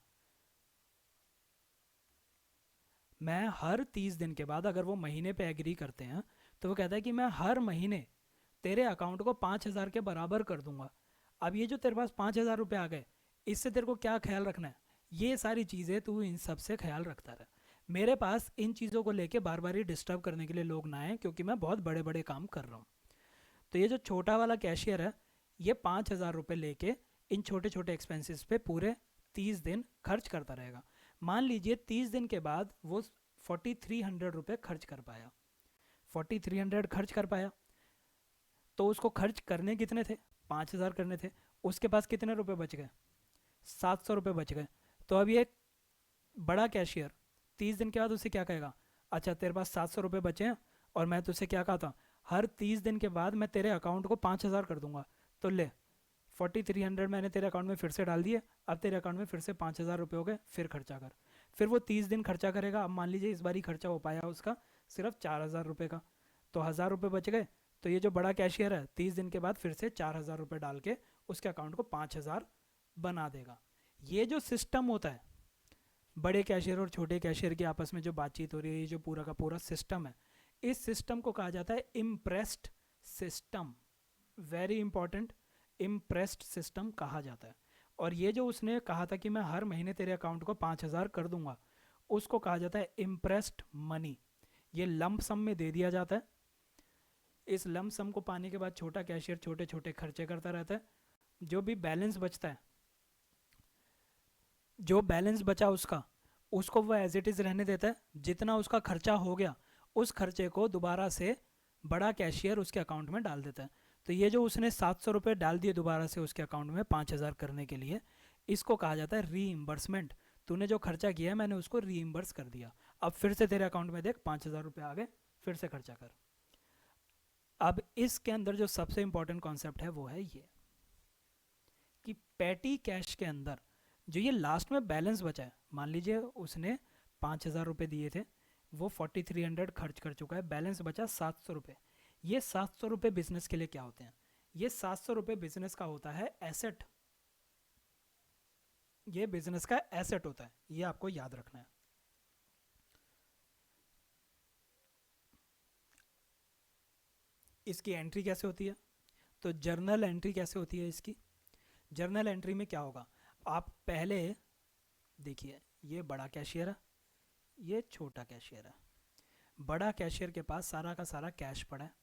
मैं हर 30 दिन के बाद, अगर वो महीने पे एग्री करते हैं, तो वो कहता है कि मैं हर महीने तेरे अकाउंट को 5,000 के बराबर कर दूंगा। अब ये जो तेरे पास 5,000 रुपये आ गए, इससे तेरे को क्या ख्याल रखना है, ये सारी चीज़ें तू इन सब से ख्याल रखता रहे। मेरे पास इन चीज़ों को लेके बार बार ही डिस्टर्ब करने के लिए लोग ना आए, क्योंकि मैं बहुत बड़े बड़े काम कर रहा हूँ। तो ये जो छोटा वाला कैशियर है, ये 5,000 रुपये लेके इन छोटे छोटे एक्सपेंसेस पे पूरे 30 दिन खर्च करता रहेगा। मान लीजिए 30 दिन के बाद वो 4,300 रुपये खर्च कर पाया, 4,300 खर्च कर पाया, तो उसको खर्च करने कितने थे, 5,000 करने थे, उसके पास कितने रुपए बच गए, 700 रुपये बच गए। तो अब ये बड़ा कैशियर 30 दिन के बाद उसे क्या कहेगा, अच्छा तेरे पास 700 रुपये बचे हैं, और मैं तुझसे क्या कहा था, हर 30 दिन के बाद मैं तेरे अकाउंट को 5,000 कर दूंगा, तो ले 4,300 मैंने तेरे अकाउंट में फिर से डाल दिए, अब तेरे अकाउंट में फिर से 5,000 रुपये हो गए, फिर खर्चा कर। फिर वो 30 दिन खर्चा करेगा, अब मान लीजिए इस बार ही खर्चा हो पाया उसका सिर्फ 4,000 रुपये का, तो 1000 रुपये बच गए। तो ये जो बड़ा कैशियर है 30 दिन के बाद फिर से 4000 रुपये डाल के उसके अकाउंट को 5000 बना देगा। ये जो सिस्टम होता है बड़े कैशियर और छोटे कैशियर की आपस में जो बातचीत हो रही है, ये जो पूरा का पूरा सिस्टम है, इस सिस्टम को कहा जाता है impressed system. Very important, impressed system कहा जाता है। और ये जो उसने कहा था कि मैं हर महीने तेरे अकाउंट को 5000 कर दूंगा, उसको कहा जाता है इम्प्रेस्ड मनी। ये लंप सम में दे दिया जाता है। इस लंप सम को पाने के बाद छोटा कैशियर छोटे छोटे खर्चे करता रहता है। जो भी बैलेंस बचता है, जो बैलेंस बचा उसको वो एज इट इज़ रहने देता है। जितना उसका खर्चा हो गया उस खर्चे को दोबारा से बड़ा कैशियर उसके अकाउंट में डाल देता है। तो ये जो उसने 700 रुपये डाल दिए दोबारा से उसके अकाउंट में 5000 करने के लिए, इसको कहा जाता है रीइम्बर्समेंट। तूने जो खर्चा किया है मैंने उसको रीइम्बर्स कर दिया, अब फिर से तेरे अकाउंट में देख 5000 रुपये आ गए, फिर से खर्चा कर। अब इसके अंदर जो सबसे इंपॉर्टेंट कॉन्सेप्ट है वो है ये कि पैटी कैश के अंदर जो ये लास्ट में बैलेंस बचा है, मान लीजिए उसने 5000 रुपये दिए थे, वो 4300 खर्च कर चुका है, बैलेंस बचा 700 रुपये। ये 700 रुपये बिजनेस के लिए क्या होते हैं? ये 700 रुपये बिजनेस का होता है एसेट। ये बिजनेस का एसेट होता है, ये आपको याद रखना है। इसकी एंट्री कैसे होती है? तो जर्नल एंट्री कैसे होती है इसकी? जर्नल एंट्री में क्या होगा, आप पहले देखिए, ये बड़ा कैशियर है, ये छोटा कैशियर है। बड़ा कैशियर के पास सारा का सारा कैश पड़ा है।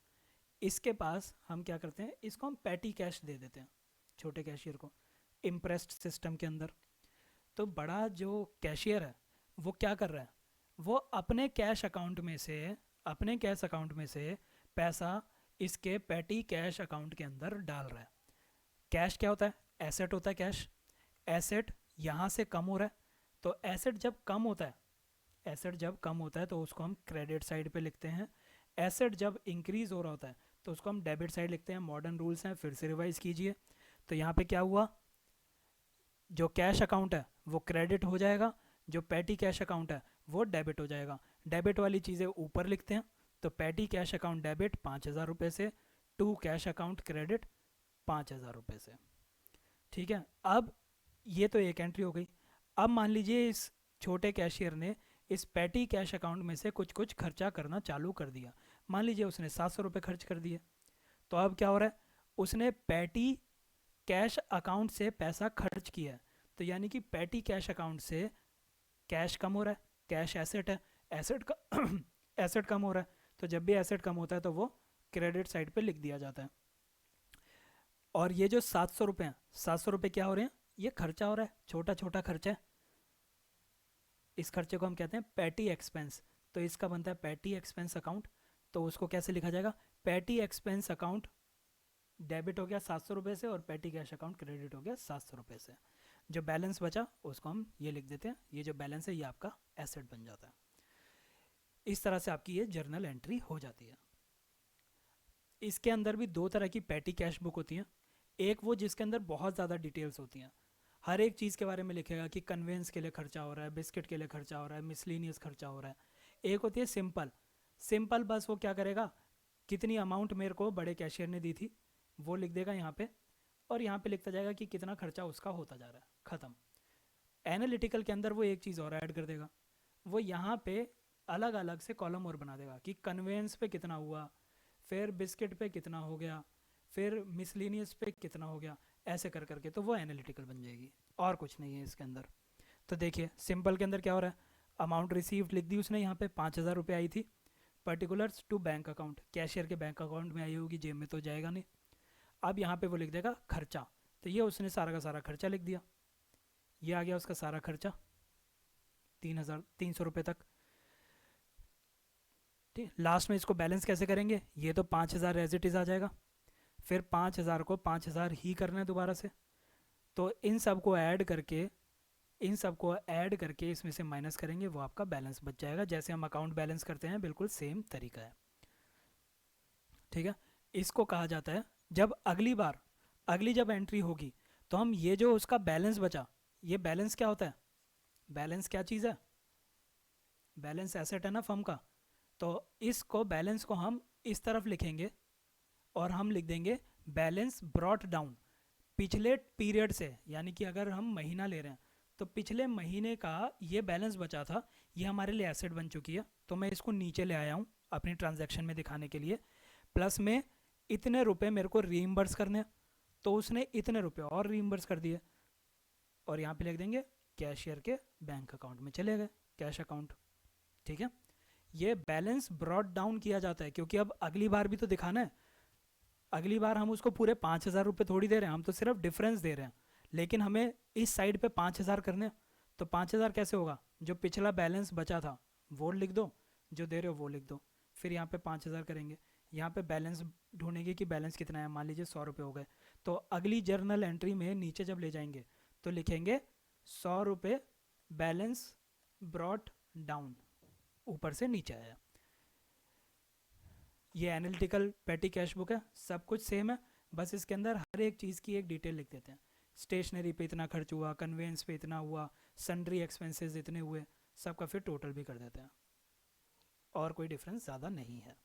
इसके पास हम क्या करते हैं, इसको हम पैटी कैश दे देते हैं छोटे कैशियर को, इम्प्रेस्ड सिस्टम के अंदर। तो बड़ा जो कैशियर है वो क्या कर रहा है, वो अपने कैश अकाउंट में से, अपने कैश अकाउंट में से पैसा इसके पैटी कैश अकाउंट के अंदर डाल रहा है। कैश क्या होता है? एसेट होता है कैश। एसेट यहाँ से कम हो रहा है, तो एसेट जब कम होता है, एसेट जब कम होता है तो उसको हम क्रेडिट साइड पे लिखते हैं। एसेट जब इंक्रीज हो रहा होता है तो उसको हम डेबिट साइड लिखते हैं। मॉडर्न रूल्स हैं, फिर से रिवाइज कीजिए। तो यहाँ पे क्या हुआ, जो कैश अकाउंट है वो क्रेडिट हो जाएगा, जो पैटी कैश अकाउंट है वो डेबिट हो जाएगा। डेबिट वाली चीज़ें ऊपर लिखते हैं। तो पैटी कैश अकाउंट डेबिट 5000 रुपये से, टू कैश अकाउंट क्रेडिट 5000 रुपये से। ठीक है, अब ये तो एक एंट्री हो गई। अब मान लीजिए इस छोटे कैशियर ने इस पैटी कैश अकाउंट में से कुछ कुछ खर्चा करना चालू कर दिया। मान लीजिए उसने 700 रुपये खर्च कर दिए। तो अब क्या हो रहा है, उसने पैटी कैश अकाउंट से पैसा खर्च किया है। तो यानी कि पैटी कैश अकाउंट से कैश कम हो रहा है, कैश एसेट है, एसेट का एसेट कम हो रहा है। तो जब भी एसेट कम होता है तो वो क्रेडिट साइड पे लिख दिया जाता है। और ये जो 700 रुपये हैं, 700 रुपये क्या हो रहे हैं, ये खर्चा हो रहा है, छोटा छोटा खर्चा है। इस खर्चे को हम कहते हैं पैटी एक्सपेंस। तो इसका बनता है पैटी एक्सपेंस अकाउंट। तो उसको कैसे लिखा जाएगा, पैटी एक्सपेंस अकाउंट डेबिट हो गया 700 रुपये से, और पैटी कैश अकाउंट क्रेडिट हो गया 700 रुपये से। जो बैलेंस बचा उसको हम ये लिख देते हैं, ये जो बैलेंस है ये आपका एसेट बन जाता है। इस तरह से आपकी ये जर्नल एंट्री हो जाती है। इसके अंदर भी दो तरह की पैटी कैश बुक होती हैं। एक वो जिसके अंदर बहुत ज़्यादा डिटेल्स होती हैं, हर एक चीज़ के बारे में लिखेगा कि कन्वेंस के लिए खर्चा हो रहा है, बिस्किट के लिए खर्चा हो रहा है, मिसलिनियस खर्चा हो रहा है। एक होती है सिंपल। सिंपल बस वो क्या करेगा, कितनी अमाउंट मेरे को बड़े कैशियर ने दी थी वो लिख देगा यहाँ पे, और यहाँ पे लिखता जाएगा कि कितना खर्चा उसका होता जा रहा है, ख़त्म। एनालिटिकल के अंदर वो एक चीज़ और ऐड कर देगा, वो यहाँ पे अलग अलग से कॉलम और बना देगा कि कन्वेंस पे कितना हुआ, फिर बिस्किट पे कितना हो गया, फिर मिसलिनियस पे कितना हो गया, ऐसे कर करके तो वो एनालिटिकल बन जाएगी। और कुछ नहीं है इसके अंदर। तो देखिए सिंपल के अंदर क्या हो रहा है, अमाउंट रिसीव्ड लिख दी उसने यहाँ पे 5000 रुपये आई थी, particulars to bank account, cashier के बैंक अकाउंट में आई होगी, जेब में तो जाएगा नहीं। अब यहाँ पे वो लिख देगा खर्चा, तो ये उसने सारा का सारा खर्चा लिख दिया, ये आ गया उसका सारा खर्चा 3300 रुपये तक। ठीक, लास्ट में इसको बैलेंस कैसे करेंगे, ये तो 5000 एज इट इज़ आ जाएगा, फिर 5000 को 5000 ही करना है दोबारा से। तो इन सब को ऐड करके, इन सब को ऐड करके इसमें से माइनस करेंगे, वो आपका बैलेंस बच जाएगा। जैसे हम अकाउंट बैलेंस करते हैं बिल्कुल सेम तरीका है। ठीक है, इसको कहा जाता है जब अगली बार, अगली जब एंट्री होगी तो हम ये जो उसका बैलेंस बचा, ये बैलेंस क्या होता है, बैलेंस क्या चीज़ है, बैलेंस एसेट है ना फर्म का। तो इसको बैलेंस को हम इस तरफ लिखेंगे और हम लिख देंगे बैलेंस ब्रॉट डाउन पिछले पीरियड से, यानी कि अगर हम महीना ले रहे हैं तो पिछले महीने का ये बैलेंस बचा था, ये हमारे लिए एसेट बन चुकी है, तो मैं इसको नीचे ले आया हूँ अपनी ट्रांजैक्शन में दिखाने के लिए। प्लस में इतने रुपए मेरे को रीइम्बर्स करने हैं, तो उसने इतने रुपए और रीइम्बर्स कर दिए, और यहाँ पे लिख देंगे कैशियर के बैंक अकाउंट में चले गए, कैश अकाउंट। ठीक है, ये बैलेंस ब्रॉट डाउन किया जाता है क्योंकि अब अगली बार भी तो दिखाना है। अगली बार हम उसको पूरे 5,000 रुपये थोड़ी दे रहे हैं, हम तो सिर्फ डिफरेंस दे रहे हैं, लेकिन हमें इस साइड पे 5,000 करने हैं। तो 5,000 कैसे होगा, जो पिछला बैलेंस बचा था वो लिख दो, जो दे रहे हो वो लिख दो, फिर यहाँ पे 5,000 करेंगे। यहाँ पे बैलेंस ढूंढेंगे कि बैलेंस कितना है, मान लीजिए 100 रुपये हो गए, तो अगली जर्नल एंट्री में नीचे जब ले जाएंगे तो लिखेंगे 100 रुपये बैलेंस ब्रॉट डाउन, ऊपर से नीचे आया। ये एनालिटिकल पेटी कैश बुक है, सब कुछ सेम है, बस इसके अंदर हर एक चीज़ की एक डिटेल लिख देते हैं। स्टेशनरी पे इतना खर्च हुआ, कन्वेंस पे इतना हुआ, सन्ड्री एक्सपेंसेस इतने हुए, सबका फिर टोटल भी कर देते हैं, और कोई डिफरेंस ज़्यादा नहीं है।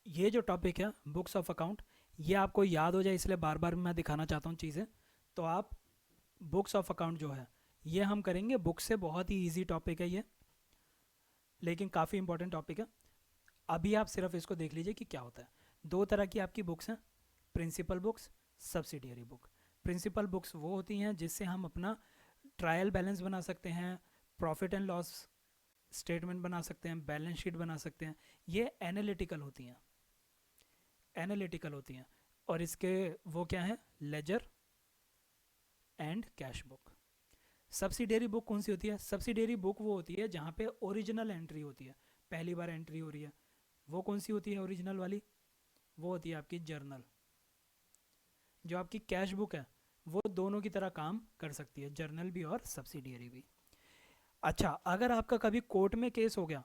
ये जो टॉपिक है बुक्स ऑफ अकाउंट, ये आपको याद हो जाए इसलिए बार बार मैं दिखाना चाहता हूँ चीज़ें। तो आप बुक्स ऑफ अकाउंट जो है ये हम करेंगे बुक से, बहुत ही ईजी टॉपिक है ये, लेकिन काफ़ी इंपॉर्टेंट टॉपिक है। अभी आप सिर्फ इसको देख लीजिए कि क्या होता है। दो तरह की आपकी बुक्स हैं, principal books, subsidiary book. Principal books वो होती हैं जिससे हम अपना ट्रायल बैलेंस बना सकते हैं, प्रॉफिट एंड लॉस स्टेटमेंट बना सकते हैं, बैलेंस शीट बना सकते हैं। ये एनालिटिकल होती हैं, एनालिटिकल होती हैं। और इसके वो क्या है, ledger and cash book. Subsidiary book कौन सी होती है, सब्सिडियरी बुक वो होती है जहाँ पे ओरिजिनल एंट्री होती है, पहली बार एंट्री हो रही है। वो कौन सी होती है ओरिजिनल वाली, वो होती है आपकी जर्नल। जो आपकी कैश बुक है वो दोनों की तरह काम कर सकती है, जर्नल भी और सब्सिडियरी भी। अच्छा, अगर आपका कभी कोर्ट में केस हो गया,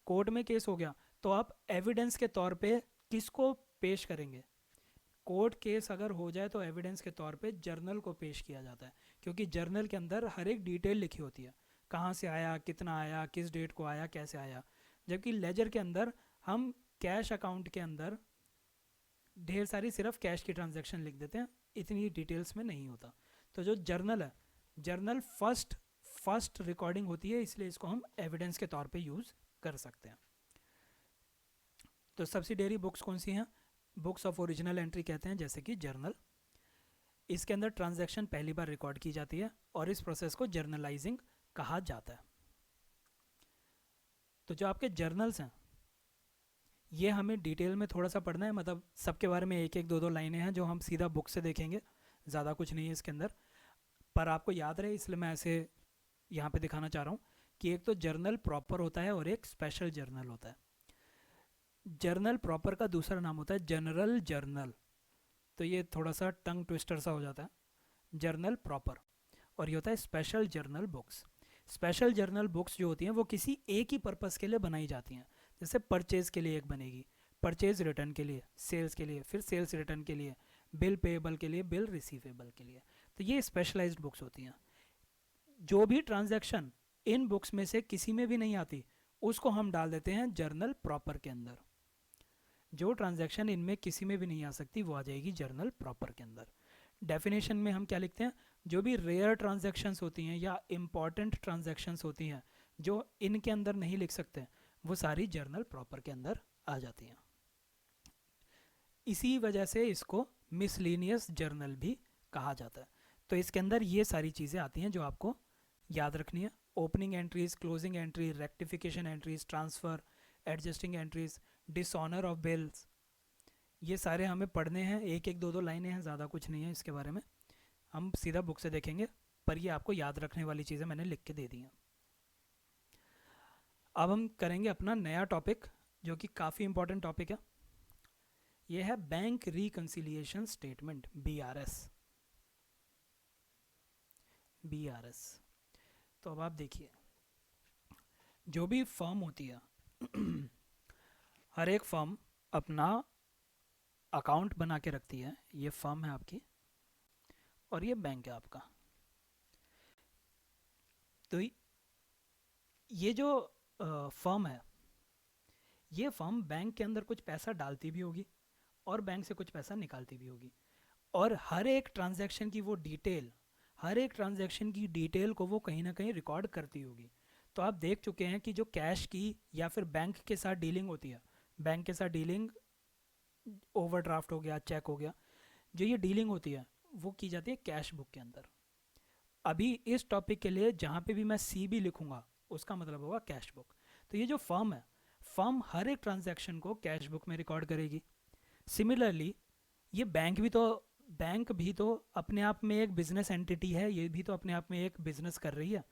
कोर्ट में केस हो गया, तो आप एविडेंस के तौर पे किसको पेश करेंगे। कोर्ट केस अगर हो जाए तो एविडेंस के तौर पे जर्नल को पेश किया जाता है, क्योंकि जर्नल के अंदर हर एक डिटेल लिखी होती है, कहाँ से आया, कितना आया, किस डेट को आया, कैसे आया। जबकि लेजर के अंदर हम कैश अकाउंट के अंदर ढेर सारी सिर्फ कैश की ट्रांजैक्शन लिख देते हैं, इतनी डिटेल्स में नहीं होता। तो जो जर्नल है, जर्नल फर्स्ट रिकॉर्डिंग होती है, इसलिए इसको हम एविडेंस के तौर पे यूज़ कर सकते हैं। तो सब्सिडियरी बुक्स कौन सी हैं, बुक्स ऑफ ओरिजिनल एंट्री कहते हैं, जैसे कि जर्नल। इसके अंदर ट्रांजैक्शन पहली बार रिकॉर्ड की जाती है और इस प्रोसेस को जर्नलाइजिंग कहा जाता है। तो जो आपके जर्नल्स हैं ये हमें डिटेल में थोड़ा सा पढ़ना है, मतलब सबके बारे में एक एक दो दो लाइनें हैं जो हम सीधा बुक से देखेंगे, ज़्यादा कुछ नहीं है इसके अंदर, पर आपको याद रहे इसलिए मैं ऐसे यहाँ पे दिखाना चाह रहा हूँ कि एक तो जर्नल प्रॉपर होता है और एक स्पेशल जर्नल होता है। जर्नल प्रॉपर का दूसरा नाम होता है जनरल जर्नल, तो ये थोड़ा सा टंग ट्विस्टर सा हो जाता है, जर्नल प्रॉपर। और ये होता है special journal books. Special journal books जो होती हैं वो किसी एक ही पर्पज़ के लिए बनाई जाती हैं, जैसे परचेज़ के लिए एक बनेगी, परचेज़ रिटर्न के लिए, सेल्स के लिए, फिर सेल्स रिटर्न के लिए, बिल पेएबल के लिए, बिल रिसीवेबल के लिए। तो ये स्पेशलाइज्ड बुक्स होती हैं। जो भी ट्रांजैक्शन इन बुक्स में से किसी में भी नहीं आती उसको हम डाल देते हैं जर्नल प्रॉपर के अंदर। जो ट्रांजैक्शन इनमें किसी में भी नहीं आ सकती वो आ जाएगी जर्नल प्रॉपर के अंदर। डेफिनेशन में हम क्या लिखते हैं, जो भी रेयर ट्रांजैक्शंस होती हैं या इम्पॉर्टेंट ट्रांजैक्शंस होती हैं जो इनके अंदर नहीं लिख सकते, वो सारी जर्नल प्रॉपर के अंदर आ जाती हैं। इसी वजह से इसको मिसलीनियस जर्नल भी कहा जाता है। तो इसके अंदर ये सारी चीज़ें आती हैं जो आपको याद रखनी है, opening entries, closing entry, rectification entries, transfer, adjusting entries, dishonour of bills, ये सारे हमें पढ़ने हैं, एक एक दो दो लाइनें हैं, ज़्यादा कुछ नहीं है इसके बारे में, हम सीधा बुक से देखेंगे, पर ये आपको याद रखने वाली चीज़ें मैंने लिख के दे दी हैं। अब हम करेंगे अपना नया टॉपिक जो कि काफ़ी इंपॉर्टेंट टॉपिक है, ये है bank reconciliation statement, BRS। BRS, तो अब आप देखिए, जो भी फर्म होती है हर एक फर्म अपना अकाउंट बना के रखती है, ये फर्म है आपकी और ये बैंक है आपका। तो ये जो फर्म है, ये फर्म बैंक के अंदर कुछ पैसा डालती भी होगी और बैंक से कुछ पैसा निकालती भी होगी, और हर एक ट्रांजैक्शन की वो डिटेल, हर एक ट्रांजैक्शन की डिटेल को वो कहीं ना कहीं रिकॉर्ड करती होगी। तो आप देख चुके हैं कि जो कैश की या फिर बैंक के साथ डीलिंग होती है, बैंक के साथ डीलिंग, ओवरड्राफ्ट हो गया, चेक हो गया, जो ये डीलिंग होती है वो की जाती है कैश बुक के अंदर। अभी इस टॉपिक के लिए जहाँ पे भी मैं सी बी लिखूंगा उसका मतलब होगा कैश बुक। तो ये जो फर्म है, फर्म हर एक ट्रांजैक्शन को कैश बुक में रिकॉर्ड करेगी। सिमिलरली ये बैंक भी तो अपने आप में एक बिजनेस एंटिटी है, ये भी तो अपने आप में एक बिजनेस कर रही है।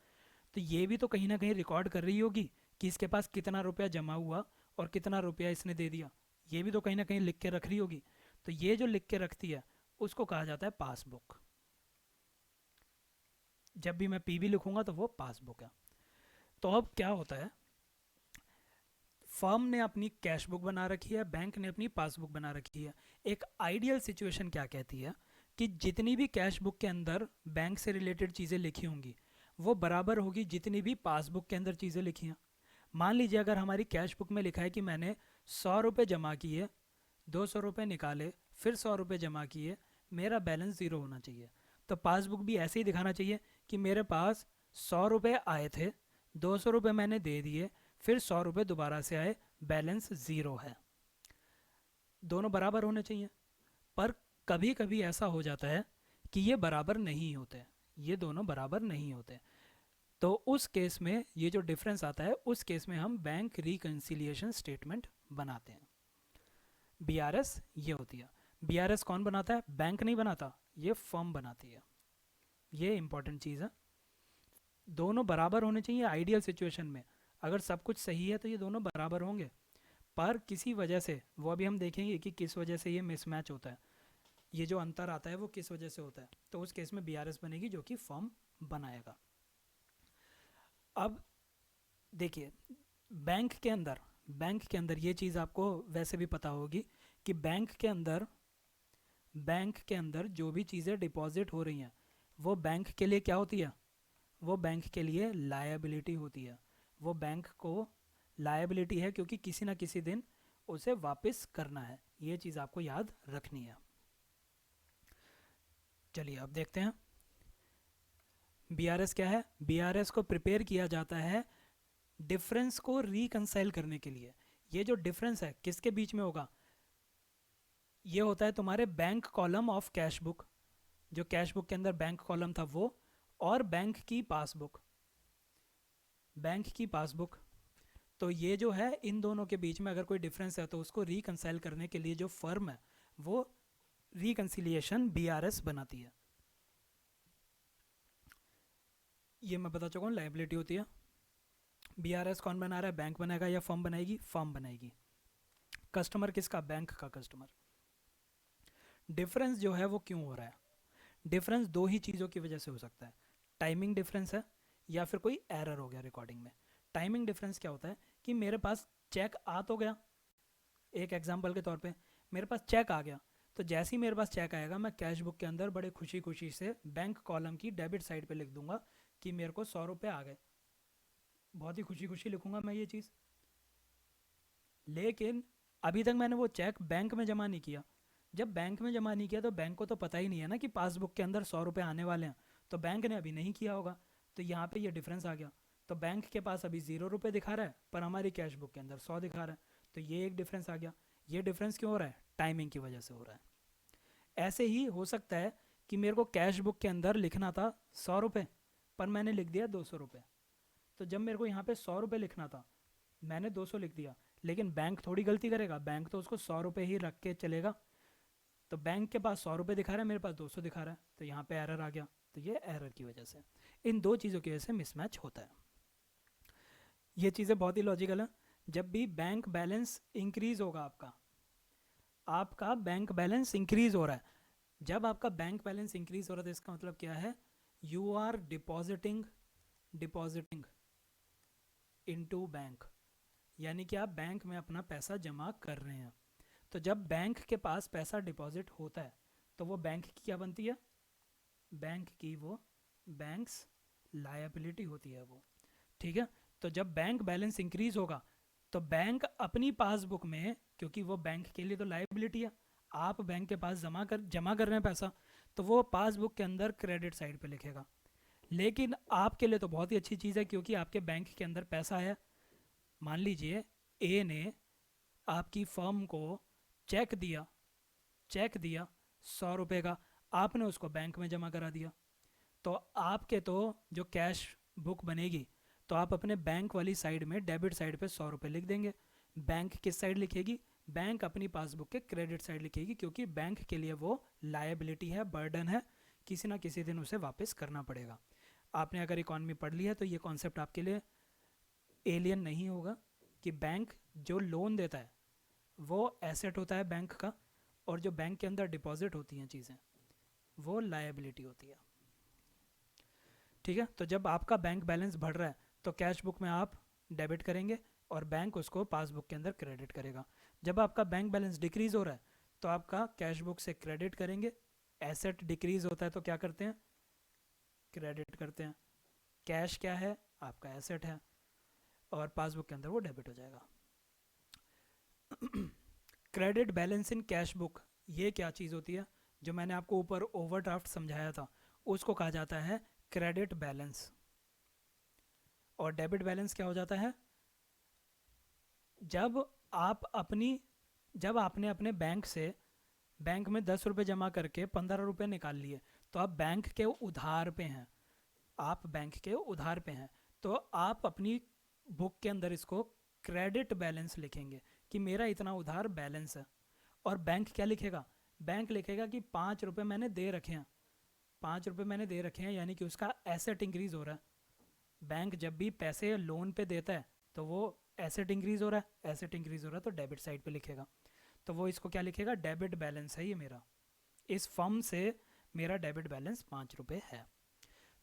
तो ये भी तो कहीं ना कहीं रिकॉर्ड कर रही होगी कि इसके पास कितना रुपया जमा हुआ और कितना रुपया इसने दे दिया, ये भी तो कहीं ना कहीं लिख के रख रही होगी। तो ये जो लिख के रखती है उसको कहा जाता है पासबुक। जब भी मैं पीबी लिखूंगा तो वो पासबुक है। तो अब क्या होता है, फर्म ने अपनी कैश बुक बना रखी है, बैंक ने अपनी पासबुक बना रखी है। एक आइडियल सिचुएशन क्या कहती है कि जितनी भी कैश बुक के अंदर बैंक से रिलेटेड चीज़ें लिखी होंगी वो बराबर होगी जितनी भी पासबुक के अंदर चीज़ें लिखी हैं। मान लीजिए अगर हमारी कैश बुक में लिखा है कि मैंने 100 रुपये जमा किए, 200 रुपये निकाले, फिर 100 रुपये जमा किए, मेरा बैलेंस ज़ीरो होना चाहिए। तो पासबुक भी ऐसे ही दिखाना चाहिए कि मेरे पास 100 रुपये आए थे, 200 रुपये मैंने दे दिए, फिर 100 रुपये दोबारा से आए, बैलेंस ज़ीरो है। दोनों बराबर होने चाहिए। पर कभी कभी ऐसा हो जाता है कि ये बराबर नहीं होते, ये दोनों बराबर नहीं होते। तो उस केस में ये जो डिफरेंस आता है उस केस में हम बैंक रिकन्सिलिएशन स्टेटमेंट बनाते हैं। बीआरएस ये होती है। बीआरएस कौन बनाता है? बैंक नहीं बनाता, ये फर्म बनाती है। ये इंपॉर्टेंट चीज़ है। दोनों बराबर होने चाहिए आइडियल सिचुएशन में। अगर सब कुछ सही है तो ये दोनों बराबर होंगे, पर किसी वजह से, वो अभी हम देखेंगे कि किस वजह से ये मिसमैच होता है, ये जो अंतर आता है वो किस वजह से होता है। तो उस केस में बीआरएस बनेगी जो कि फर्म बनाएगा। अब देखिए, बैंक के अंदर बैंक के अंदर ये चीज़ आपको वैसे भी पता होगी कि बैंक के अंदर जो भी चीज़ें डिपॉजिट हो रही हैं वो बैंक के लिए क्या होती है? वो बैंक के लिए लायबिलिटी होती है। वो बैंक को लायबिलिटी है क्योंकि किसी ना किसी दिन उसे वापस करना है। ये चीज़ आपको याद रखनी है। चलिए अब देखते हैं बीआरएस क्या है। बीआरएस को प्रिपेयर किया जाता है डिफरेंस को रिकंसाइल करने के लिए। ये जो डिफरेंस है किसके बीच में होगा? ये होता है तुम्हारे bank column of cash book, जो कैश बुक के अंदर बैंक कॉलम था वो, और बैंक की पासबुक। तो ये जो है इन दोनों के बीच में अगर कोई डिफरेंस है तो उसको रिकंसाइल करने के लिए जो फर्म है वो रिकंसिलिएशन बीआरएस बनाती है। ये मैं बता चुका हूँ, लाइबिलिटी होती है। बीआरएस कौन बना रहा है? बैंक बनाएगा या फर्म बनाएगी? फर्म बनाएगी। कस्टमर किसका? बैंक का कस्टमर। डिफरेंस जो है वो क्यों हो रहा है? डिफरेंस दो ही चीज़ों की वजह से हो सकता है। टाइमिंग डिफरेंस है या फिर कोई एरर हो गया रिकॉर्डिंग में। टाइमिंग डिफरेंस क्या होता है कि मेरे पास चेक आ तो गया, एक एग्जांपल के तौर पे मेरे पास चेक आ गया, तो जैसे ही मेरे पास चेक आएगा मैं कैश बुक के अंदर बड़े खुशी खुशी से बैंक कॉलम की डेबिट साइड पे लिख दूंगा कि मेरे को 100 रुपये आ गए। बहुत ही खुशी खुशी लिखूंगा मैं ये चीज़। लेकिन अभी तक मैंने वो चेक बैंक में जमा नहीं किया। जब बैंक में जमा नहीं किया तो बैंक को तो पता ही नहीं है ना कि पासबुक के अंदर 100 रुपये आने वाले हैं, तो बैंक ने अभी नहीं किया होगा। तो यहाँ पे ये डिफरेंस आ गया। तो बैंक के पास अभी 0 रुपये दिखा रहा है पर हमारी कैश बुक के अंदर 100 दिखा रहा है। तो ये एक डिफरेंस आ गया। ये डिफरेंस क्यों हो रहा है? टाइमिंग की वजह से हो रहा है। ऐसे ही हो सकता है कि मेरे को कैश बुक के अंदर लिखना था 100 रुपये पर मैंने लिख दिया 200 रुपये। तो जब मेरे को यहाँ पे 100 रुपये लिखना था मैंने 200 लिख दिया, लेकिन बैंक थोड़ी गलती करेगा, बैंक तो उसको 100 रुपये ही रख के चलेगा। तो बैंक के पास 100 रुपये दिखा रहा है, मेरे पास 200 दिखा रहा है, तो यहाँ पे एरर आ गया। तो ये एरर की वजह से, इन दो चीज़ों की वजह से मिसमैच होता है। ये चीज़ें बहुत ही लॉजिकल है। जब भी बैंक बैलेंस इंक्रीज होगा, आपका बैंक बैलेंस इंक्रीज हो रहा है, जब आपका बैंक बैलेंस इंक्रीज हो रहा है तो इसका मतलब क्या है? You are depositing into bank, यानी कि आप बैंक में अपना पैसा जमा कर रहे हैं। तो जब बैंक के पास पैसा डिपॉजिट होता है तो वो बैंक की क्या बनती है? बैंक की वो बैंक्स लायबिलिटी होती है वो। ठीक है। तो जब बैंक बैलेंस इंक्रीज होगा तो बैंक अपनी पासबुक में, क्योंकि वो बैंक के लिए तो लायबिलिटी है, आप बैंक के पास जमा कर रहे हैं पैसा, तो वो पासबुक के अंदर क्रेडिट साइड पे लिखेगा। लेकिन आपके लिए तो बहुत ही अच्छी चीज़ है, क्योंकि आपके बैंक के अंदर पैसा है। मान लीजिए ए ने आपकी फर्म को चेक दिया, चेक दिया 100 रुपये का, आपने उसको बैंक में जमा करा दिया, तो आपके तो जो कैश बुक बनेगी, तो आप अपने बैंक वाली साइड में डेबिट साइड पे 100 रुपये लिख देंगे। बैंक किस साइड लिखेगी? बैंक अपनी पासबुक के क्रेडिट साइड लिखेगी, क्योंकि बैंक के लिए वो लायबिलिटी है, बर्डन है, किसी ना किसी दिन उसे वापस करना पड़ेगा। आपने अगर इकॉनमी पढ़ ली है तो ये कॉन्सेप्ट आपके लिए एलियन नहीं होगा कि बैंक जो लोन देता है वो एसेट होता है बैंक का, और जो बैंक के अंदर डिपॉजिट होती हैं चीज़ें वो लायबिलिटी होती है। ठीक है, तो जब आपका बैंक बैलेंस बढ़ रहा है तो कैश बुक में आप डेबिट करेंगे और बैंक उसको पासबुक के अंदर क्रेडिट करेगा। जब आपका बैंक बैलेंस डिक्रीज़ हो रहा है तो आपका कैश बुक से क्रेडिट करेंगे। एसेट डिक्रीज़ होता है तो क्या करते हैं? क्रेडिट करते हैं। कैश क्या है? आपका एसेट है, और पासबुक के अंदर वो डेबिट हो जाएगा। Credit balance in cash book, ये क्या चीज़ होती है? जो मैंने आपको ऊपर ओवरड्राफ्ट समझाया था उसको कहा जाता है क्रेडिट बैलेंस। और डेबिट बैलेंस क्या हो जाता है? जब आप अपनी जब आपने अपने बैंक में 10 रुपये जमा करके 15 रुपये निकाल लिए, तो आप बैंक के उधार पे हैं, आप बैंक के उधार पे हैं, तो आप अपनी बुक के अंदर इसको क्रेडिट बैलेंस लिखेंगे कि मेरा इतना उधार बैलेंस है। और बैंक क्या लिखेगा? बैंक लिखेगा कि 5 रुपये मैंने दे रखे हैं, 5 रुपये मैंने दे रखे हैं, यानी कि उसका एसेट इंक्रीज हो रहा है। बैंक जब भी पैसे लोन पे देता है तो वो एसेट इंक्रीज हो रहा है, एसेट इंक्रीज हो रहा है तो डेबिट साइड पे लिखेगा। तो वो इसको क्या लिखेगा? डेबिट बैलेंस है ये मेरा, इस फर्म से मेरा डेबिट बैलेंस 5 रुपये है।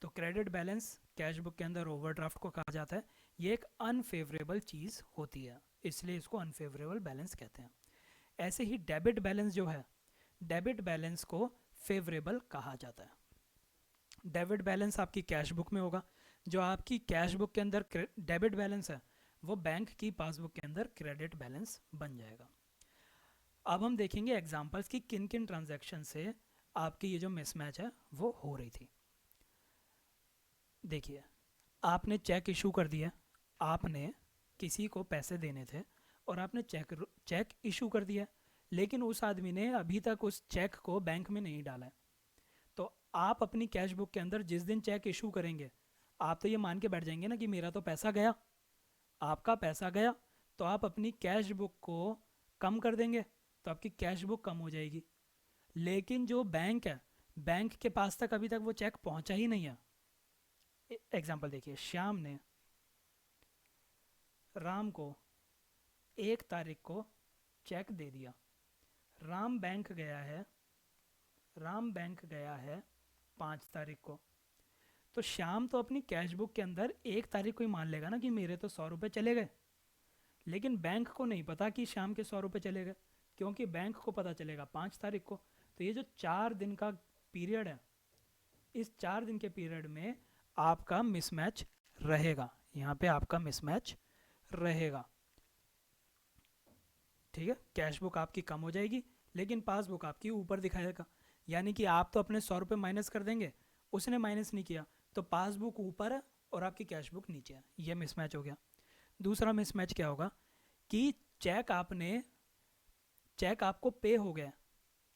तो क्रेडिट बैलेंस कैश बुक के अंदर ओवरड्राफ्ट को कहा जाता है। ये एक अनफेवरेबल चीज़ होती है, इसलिए इसको अनफेवरेबल बैलेंस कहते हैं। ऐसे ही डेबिट बैलेंस जो है, डेबिट बैलेंस को फेवरेबल कहा जाता है। डेबिट बैलेंस आपकी कैश बुक में होगा, जो आपकी कैश बुक के अंदर डेबिट बैलेंस है वो बैंक की पासबुक के अंदर क्रेडिट बैलेंस बन जाएगा। अब हम देखेंगे एग्जांपल्स की किन किन ट्रांजैक्शन से आपकी ये जो मिसमैच है वो हो रही थी। देखिए, आपने चेक इशू कर दिया, आपने किसी को पैसे देने थे और आपने चेक इशू कर दिया, लेकिन उस आदमी ने अभी तक उस चेक को बैंक में नहीं डाला है। तो आप अपनी कैश बुक के अंदर जिस दिन चेक इशू करेंगे, आप तो ये मान के बैठ जाएंगे ना कि मेरा तो पैसा गया, आपका पैसा गया, तो आप अपनी कैश बुक को कम कर देंगे, तो आपकी कैश बुक कम हो जाएगी। लेकिन जो बैंक है, बैंक के पास तक अभी तक वो चेक पहुंचा ही नहीं है। एग्जाम्पल देखिए, श्याम ने राम को 1 तारीख को चेक दे दिया, राम बैंक गया है, राम बैंक गया है 5 तारीख को। तो श्याम तो अपनी कैश बुक के अंदर 1 तारीख को ही मान लेगा ना कि मेरे तो 100 रुपये चले गए, लेकिन बैंक को नहीं पता कि श्याम के 100 रुपये चले गए, क्योंकि बैंक को पता चलेगा 5 तारीख को। तो ये जो 4 दिन का पीरियड है, इस 4 दिन के पीरियड में आपका मिसमैच रहेगा, यहाँ पे आपका मिसमैच रहेगा। ठीक है, कैश बुक आपकी कम हो जाएगी लेकिन पासबुक आपकी ऊपर दिखाएगा, यानी कि आप तो अपने 100 रुपये माइनस कर देंगे, उसने माइनस नहीं किया, तो पासबुक ऊपर है और आपकी कैश बुक नीचे है। यह मिसमैच हो गया। दूसरा मिसमैच क्या होगा कि चेक आपको पे हो गया,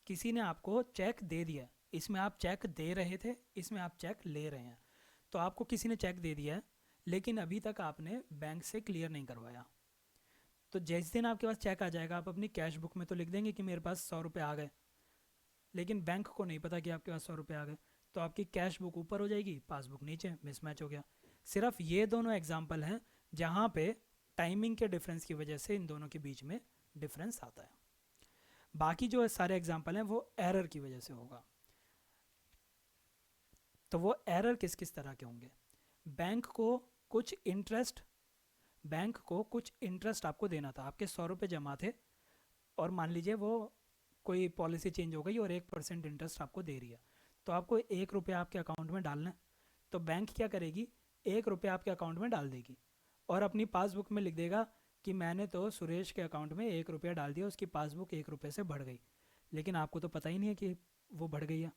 किसी ने आपको चेक दे दिया, इसमें आप चेक दे रहे थे, इसमें आप चेक ले रहे हैं। तो आपको किसी ने चेक दे दिया है लेकिन अभी तक आपने बैंक से क्लियर नहीं करवाया, तो जिस दिन आपके पास चेक आ जाएगा आप अपनी कैश बुक में तो लिख देंगे कि मेरे पास 100 रुपये आ गए, लेकिन बैंक को नहीं पता कि आपके पास 100 रुपये आ गए, तो आपकी कैश बुक ऊपर हो जाएगी, पासबुक नीचे, मिसमैच हो गया। सिर्फ ये दोनों एग्जाम्पल हैं जहाँ पे टाइमिंग के डिफरेंस की वजह से इन दोनों के बीच में डिफरेंस आता है। बाकी जो सारे एग्जाम्पल हैं वो एरर की वजह से होगा। तो वो एरर किस किस तरह के होंगे? बैंक को कुछ इंटरेस्ट आपको देना था, आपके 100 रुपये जमा थे और मान लीजिए वो कोई पॉलिसी चेंज हो गई और 1% इंटरेस्ट आपको दे रही है, तो आपको 1 रुपया आपके अकाउंट में डालना है। तो बैंक क्या करेगी? 1 रुपया आपके अकाउंट में डाल देगी और अपनी पासबुक में लिख देगा कि मैंने तो सुरेश के अकाउंट में 1 रुपया डाल दिया, उसकी पासबुक 1 रुपये से बढ़ गई। लेकिन आपको तो पता ही नहीं है कि वो बढ़ गई है।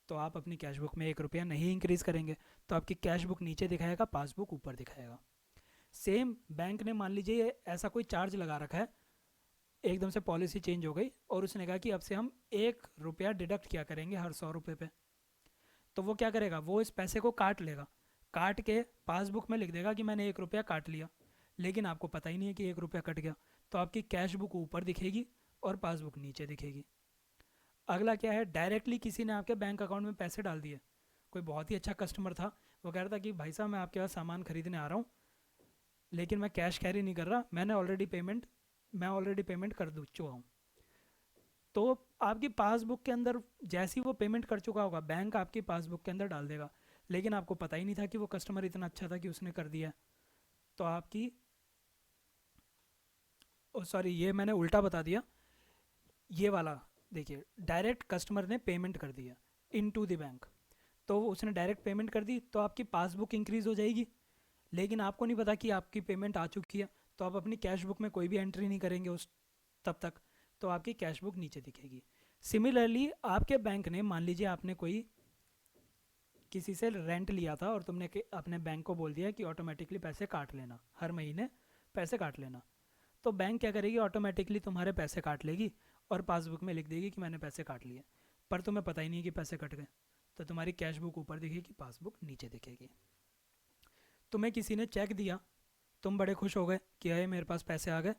तो आप अपनी कैश बुक में 1 रुपया नहीं इंक्रीज़ करेंगे, तो आपकी कैश बुक नीचे दिखाएगा, पासबुक ऊपर दिखाएगा। सेम बैंक ने मान लीजिए ऐसा कोई चार्ज लगा रखा है, एकदम से पॉलिसी चेंज हो गई और उसने कहा कि अब से हम 1 रुपया डिडक्ट किया करेंगे हर 100 रुपये पे। तो वो क्या करेगा, वो इस पैसे को काट लेगा, काट के पासबुक में लिख देगा कि मैंने 1 रुपया काट लिया। लेकिन आपको पता ही नहीं है कि 1 रुपया कट गया। तो आपकी कैश बुक ऊपर दिखेगी और पासबुक नीचे दिखेगी। अगला क्या है, डायरेक्टली किसी ने आपके बैंक अकाउंट में पैसे डाल दिए। कोई बहुत ही अच्छा कस्टमर था, वो कह रहा था कि भाई साहब मैं आपके पास सामान खरीदने आ रहा हूँ, लेकिन मैं कैश कैरी नहीं कर रहा, मैं ऑलरेडी पेमेंट कर चुका हूँ। तो आपकी पासबुक के अंदर जैसी वो पेमेंट कर चुका होगा, बैंक आपकी पासबुक के अंदर डाल देगा। लेकिन आपको पता ही नहीं था कि वो कस्टमर इतना अच्छा था कि उसने कर दिया। तो आपकी, सॉरी ये मैंने उल्टा बता दिया। ये वाला देखिए, डायरेक्ट कस्टमर ने पेमेंट कर दिया इन टू द बैंक, तो उसने डायरेक्ट पेमेंट कर दी, तो आपकी पासबुक इंक्रीज़ हो जाएगी। लेकिन आपको नहीं पता कि आपकी पेमेंट आ चुकी है, तो आप अपनी कैश बुक में कोई भी एंट्री नहीं करेंगे उस तब तक, तो आपकी कैश बुक नीचे दिखेगी। सिमिलरली आपके बैंक ने, मान लीजिए आपने कोई किसी से रेंट लिया था और तुमने अपने बैंक को बोल दिया कि ऑटोमेटिकली पैसे काट लेना, हर महीने पैसे काट लेना। तो बैंक क्या करेगी, ऑटोमेटिकली तुम्हारे पैसे काट लेगी और पासबुक में लिख देगी कि मैंने पैसे काट लिए, पर तुम्हें पता ही नहीं कि पैसे कट गए। तो तुम्हारी कैश बुक ऊपर दिखेगी, पासबुक नीचे दिखेगी। तुम्हें किसी ने चेक दिया, तुम बड़े खुश हो गए कि अरे मेरे पास पैसे आ गए,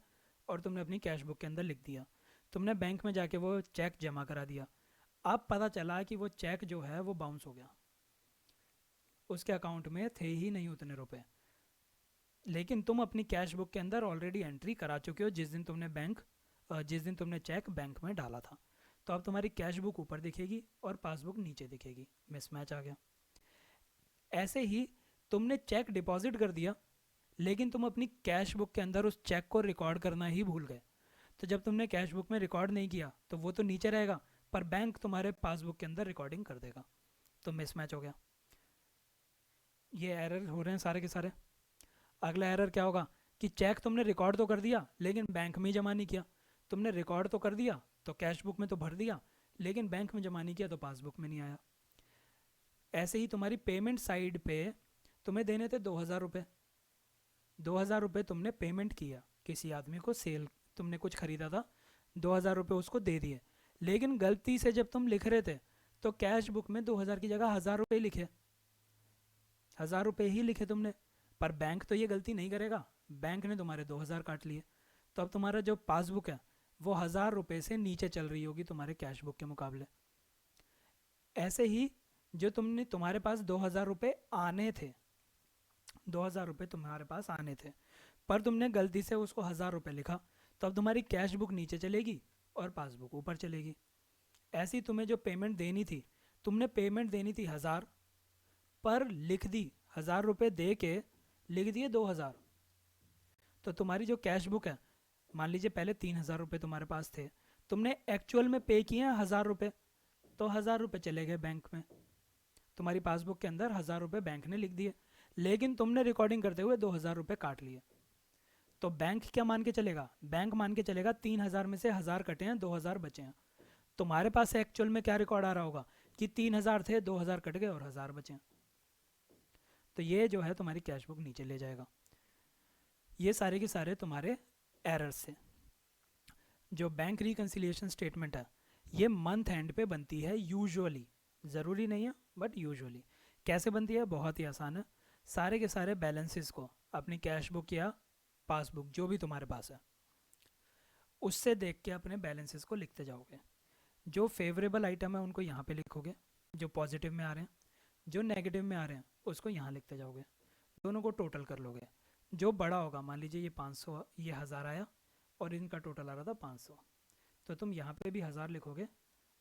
और तुमने अपनी कैश बुक के अंदर लिख दिया। तुमने बैंक में जाके वो चेक जमा करा दिया। अब पता चला कि वो चेक जो है वो बाउंस हो गया, उसके अकाउंट में थे ही नहीं उतने रुपए। लेकिन तुम अपनी कैश बुक के अंदर ऑलरेडी एंट्री करा चुके हो जिस दिन तुमने चेक बैंक में डाला था। तो अब तुम्हारी कैश बुक ऊपर दिखेगी और पासबुक नीचे दिखेगी, मिसमैच आ गया। ऐसे ही तुमने चेक डिपॉजिट कर दिया, लेकिन तुम अपनी कैश बुक के अंदर उस चेक को रिकॉर्ड करना ही भूल गए। तो जब तुमने कैश बुक में रिकॉर्ड नहीं किया तो वो तो नीचे रहेगा, पर बैंक तुम्हारे पासबुक के अंदर रिकॉर्डिंग कर देगा, तो मिसमैच हो गया। ये एरर हो रहे हैं सारे के सारे। अगला एरर क्या होगा कि चेक तुमने रिकॉर्ड तो कर दिया लेकिन बैंक में जमा नहीं किया। तुमने रिकॉर्ड तो कर दिया, तो कैश बुक में तो भर दिया, लेकिन बैंक में जमा नहीं किया, तो पासबुक में नहीं आया। ऐसे ही तुम्हारी पेमेंट साइड पे तुम्हें देने थे 2,000 रुपये। 2,000 रुपये तुमने पेमेंट किया किसी आदमी को, सेल तुमने कुछ खरीदा था, 2,000 रुपये उसको दे दिए। लेकिन गलती से जब तुम लिख रहे थे तो कैश बुक में 2,000 की जगह 1,000 रुपये लिखे, 1,000 रुपये ही लिखे तुमने। पर बैंक तो ये गलती नहीं करेगा, बैंक ने तुम्हारे 2,000 काट लिए। तो अब तुम्हारा जो पासबुक है वो 1,000 रुपये से नीचे चल रही होगी तुम्हारे कैश बुक के मुकाबले। ऐसे ही जो तुम्हारे पास 2,000 रुपये आने थे, 2,000 रुपये तुम्हारे पास आने थे, पर तुमने गलती से उसको 1,000 रुपये लिखा, तो अब तुम्हारी कैश बुक नीचे चलेगी और पासबुक ऊपर चलेगी। ऐसी तुम्हें जो पेमेंट देनी थी, तुमने पेमेंट देनी थी 1,000, पर लिख दी 1,000 रुपये दे के लिख दिए 2,000। तो तुम्हारी जो कैश बुक है, मान लीजिए पहले 3,000 रुपये तुम्हारे पास थे, तुमने एक्चुअल में पे किए हैं 1,000 रुपये, तो 1,000 रुपये चले गए बैंक में। तुम्हारी पासबुक के अंदर 1,000 रुपये बैंक ने लिख दिए, लेकिन तुमने रिकॉर्डिंग करते हुए 2,000 रुपये काट लिए। तो बैंक क्या मान के चलेगा, बैंक मान के चलेगा 3,000 में से 1,000 कटे हैं, 2,000 बचे हैं। तुम्हारे पास एक्चुअल में क्या रिकॉर्ड आ रहा होगा कि 3,000 थे, 2,000 कट गए और 1,000 बचे हैं। तो ये जो है तुम्हारी कैश बुक नीचे ले जाएगा। ये सारे के सारे तुम्हारे एरर्स से। जो बैंक रिकन्सिलिएशन स्टेटमेंट है ये मंथ एंड पे बनती है यूजुअली, ज़रूरी नहीं है बट यूजुअली। कैसे बनती है, बहुत ही आसान है। सारे के सारे बैलेंसेस को अपनी कैश बुक या पासबुक जो भी तुम्हारे पास है उससे देख के अपने बैलेंसेस को लिखते जाओगे। जो फेवरेबल आइटम है उनको यहाँ पे लिखोगे, जो पॉजिटिव में आ रहे हैं, जो नेगेटिव में आ रहे हैं उसको यहाँ लिखते जाओगे, दोनों को टोटल कर लोगे। जो बड़ा होगा, मान लीजिए ये 500, ये 1,000 आया और इनका टोटल आ रहा था 500, तो तुम यहाँ पे भी 1,000 लिखोगे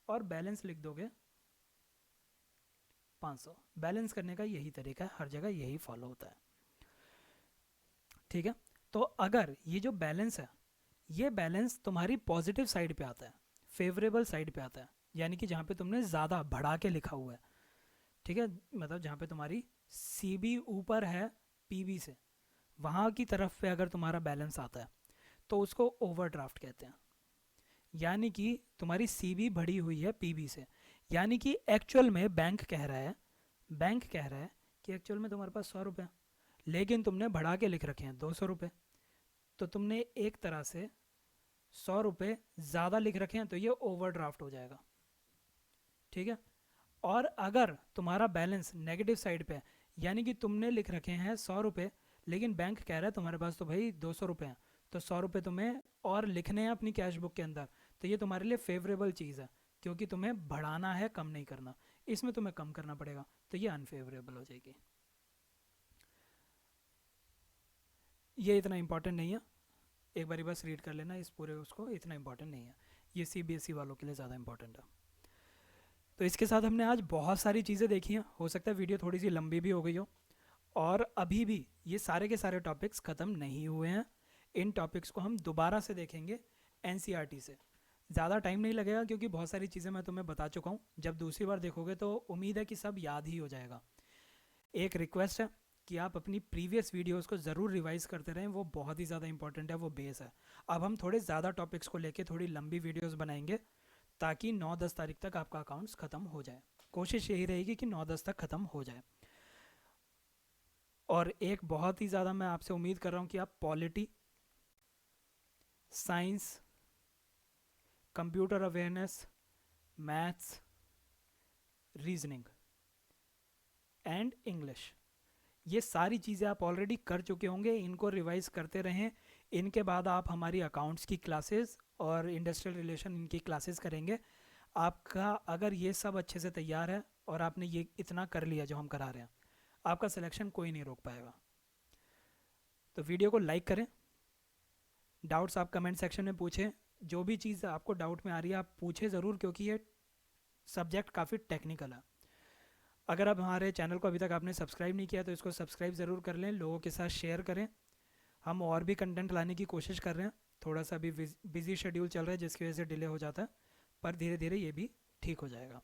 और बैलेंस लिख दोगे 500। बैलेंस करने का यही तरीका है, हर जगह यही फॉलो होता है, ठीक है। तो अगर ये जो बैलेंस है, ये बैलेंस तुम्हारी पॉजिटिव साइड पे आता है, फेवरेबल साइड पे आता है, यानी कि जहाँ पे तुमने ज़्यादा बढ़ा के लिखा हुआ है, ठीक है, मतलब जहाँ पे तुम्हारी सी बी ऊपर है पी बी से, वहाँ की तरफ पे अगर तुम्हारा बैलेंस आता है तो उसको ओवरड्राफ्ट कहते हैं। यानी कि तुम्हारी सीबी बढ़ी हुई है पीबी से, यानी कि एक्चुअल में बैंक कह रहा है कि एक्चुअल में तुम्हारे पास 100 रुपये, लेकिन तुमने बढ़ा के लिख रखे हैं 200 रुपये। तो तुमने एक तरह से 100 रुपये ज़्यादा लिख रखे हैं, तो ये ओवरड्राफ्ट हो जाएगा। ठीक है। और अगर तुम्हारा बैलेंस नेगेटिव साइड पे है, यानी कि तुमने लिख रखे हैं 100 रुपये, लेकिन बैंक कह रहा है तुम्हारे पास तो भाई 200 रुपये हैं, तो 100 रुपये तुम्हें और लिखने हैं अपनी कैश बुक के अंदर, तो ये तुम्हारे लिए फेवरेबल चीज़ है, क्योंकि तुम्हें बढ़ाना है, कम नहीं करना। इसमें तुम्हें कम करना पड़ेगा, तो ये अनफेवरेबल हो जाएगी। ये इतना इंपॉर्टेंट नहीं है, एक बारी बस रीड कर लेना इस पूरे उसको, इतना इंपॉर्टेंट नहीं है। ये सीबीएसई वालों के लिए ज़्यादा इंपॉर्टेंट है। तो इसके साथ हमने आज बहुत सारी चीज़ें देखी हैं, हो सकता है वीडियो थोड़ी सी लंबी भी हो गई हो। और अभी भी ये सारे के सारे टॉपिक्स ख़त्म नहीं हुए हैं, इन टॉपिक्स को हम दोबारा से देखेंगे एनसीईआरटी से। ज़्यादा टाइम नहीं लगेगा, क्योंकि बहुत सारी चीज़ें मैं तुम्हें बता चुका हूँ। जब दूसरी बार देखोगे तो उम्मीद है कि सब याद ही हो जाएगा। एक रिक्वेस्ट है कि आप अपनी प्रीवियस वीडियोस को ज़रूर रिवाइज करते रहें, वो बहुत ही ज़्यादा इंपॉर्टेंट है, वो बेस है। अब हम थोड़े ज़्यादा टॉपिक्स को लेके थोड़ी लंबी वीडियोस बनाएंगे, ताकि 9-10 तारीख तक आपका अकाउंट्स ख़त्म हो जाए। कोशिश यही रहेगी कि 9-10 तक ख़त्म हो जाए। और एक बहुत ही ज़्यादा मैं आपसे उम्मीद कर रहा हूँ कि आप polity, science, computer awareness, maths, reasoning and English, ये सारी चीज़ें आप ऑलरेडी कर चुके होंगे, इनको रिवाइज करते रहें। इनके बाद आप हमारी अकाउंट्स की क्लासेस और इंडस्ट्रियल रिलेशन इनकी क्लासेस करेंगे। आपका अगर ये सब अच्छे से तैयार है और आपने ये इतना कर लिया जो हम करा रहे हैं, आपका सिलेक्शन कोई नहीं रोक पाएगा। तो वीडियो को लाइक करें, डाउट्स आप कमेंट सेक्शन में पूछें, जो भी चीज़ आपको डाउट में आ रही है आप पूछें ज़रूर, क्योंकि ये सब्जेक्ट काफ़ी टेक्निकल है। अगर आप हमारे चैनल को अभी तक आपने सब्सक्राइब नहीं किया तो इसको सब्सक्राइब ज़रूर कर लें, लोगों के साथ शेयर करें। हम और भी कंटेंट लाने की कोशिश कर रहे हैं, थोड़ा सा अभी बिजी शेड्यूल चल रहा है जिसकी वजह से डिले हो जाता है, पर धीरे धीरे ये भी ठीक हो जाएगा।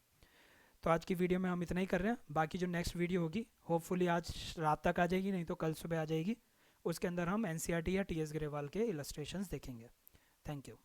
तो आज की वीडियो में हम इतना ही कर रहे हैं, बाकी जो नेक्स्ट वीडियो होगी होपफुली आज रात तक आ जाएगी, नहीं तो कल सुबह आ जाएगी। उसके अंदर हम एनसीईआरटी या टीएस ग्रेवाल के इलस्ट्रेशंस देखेंगे। Thank you.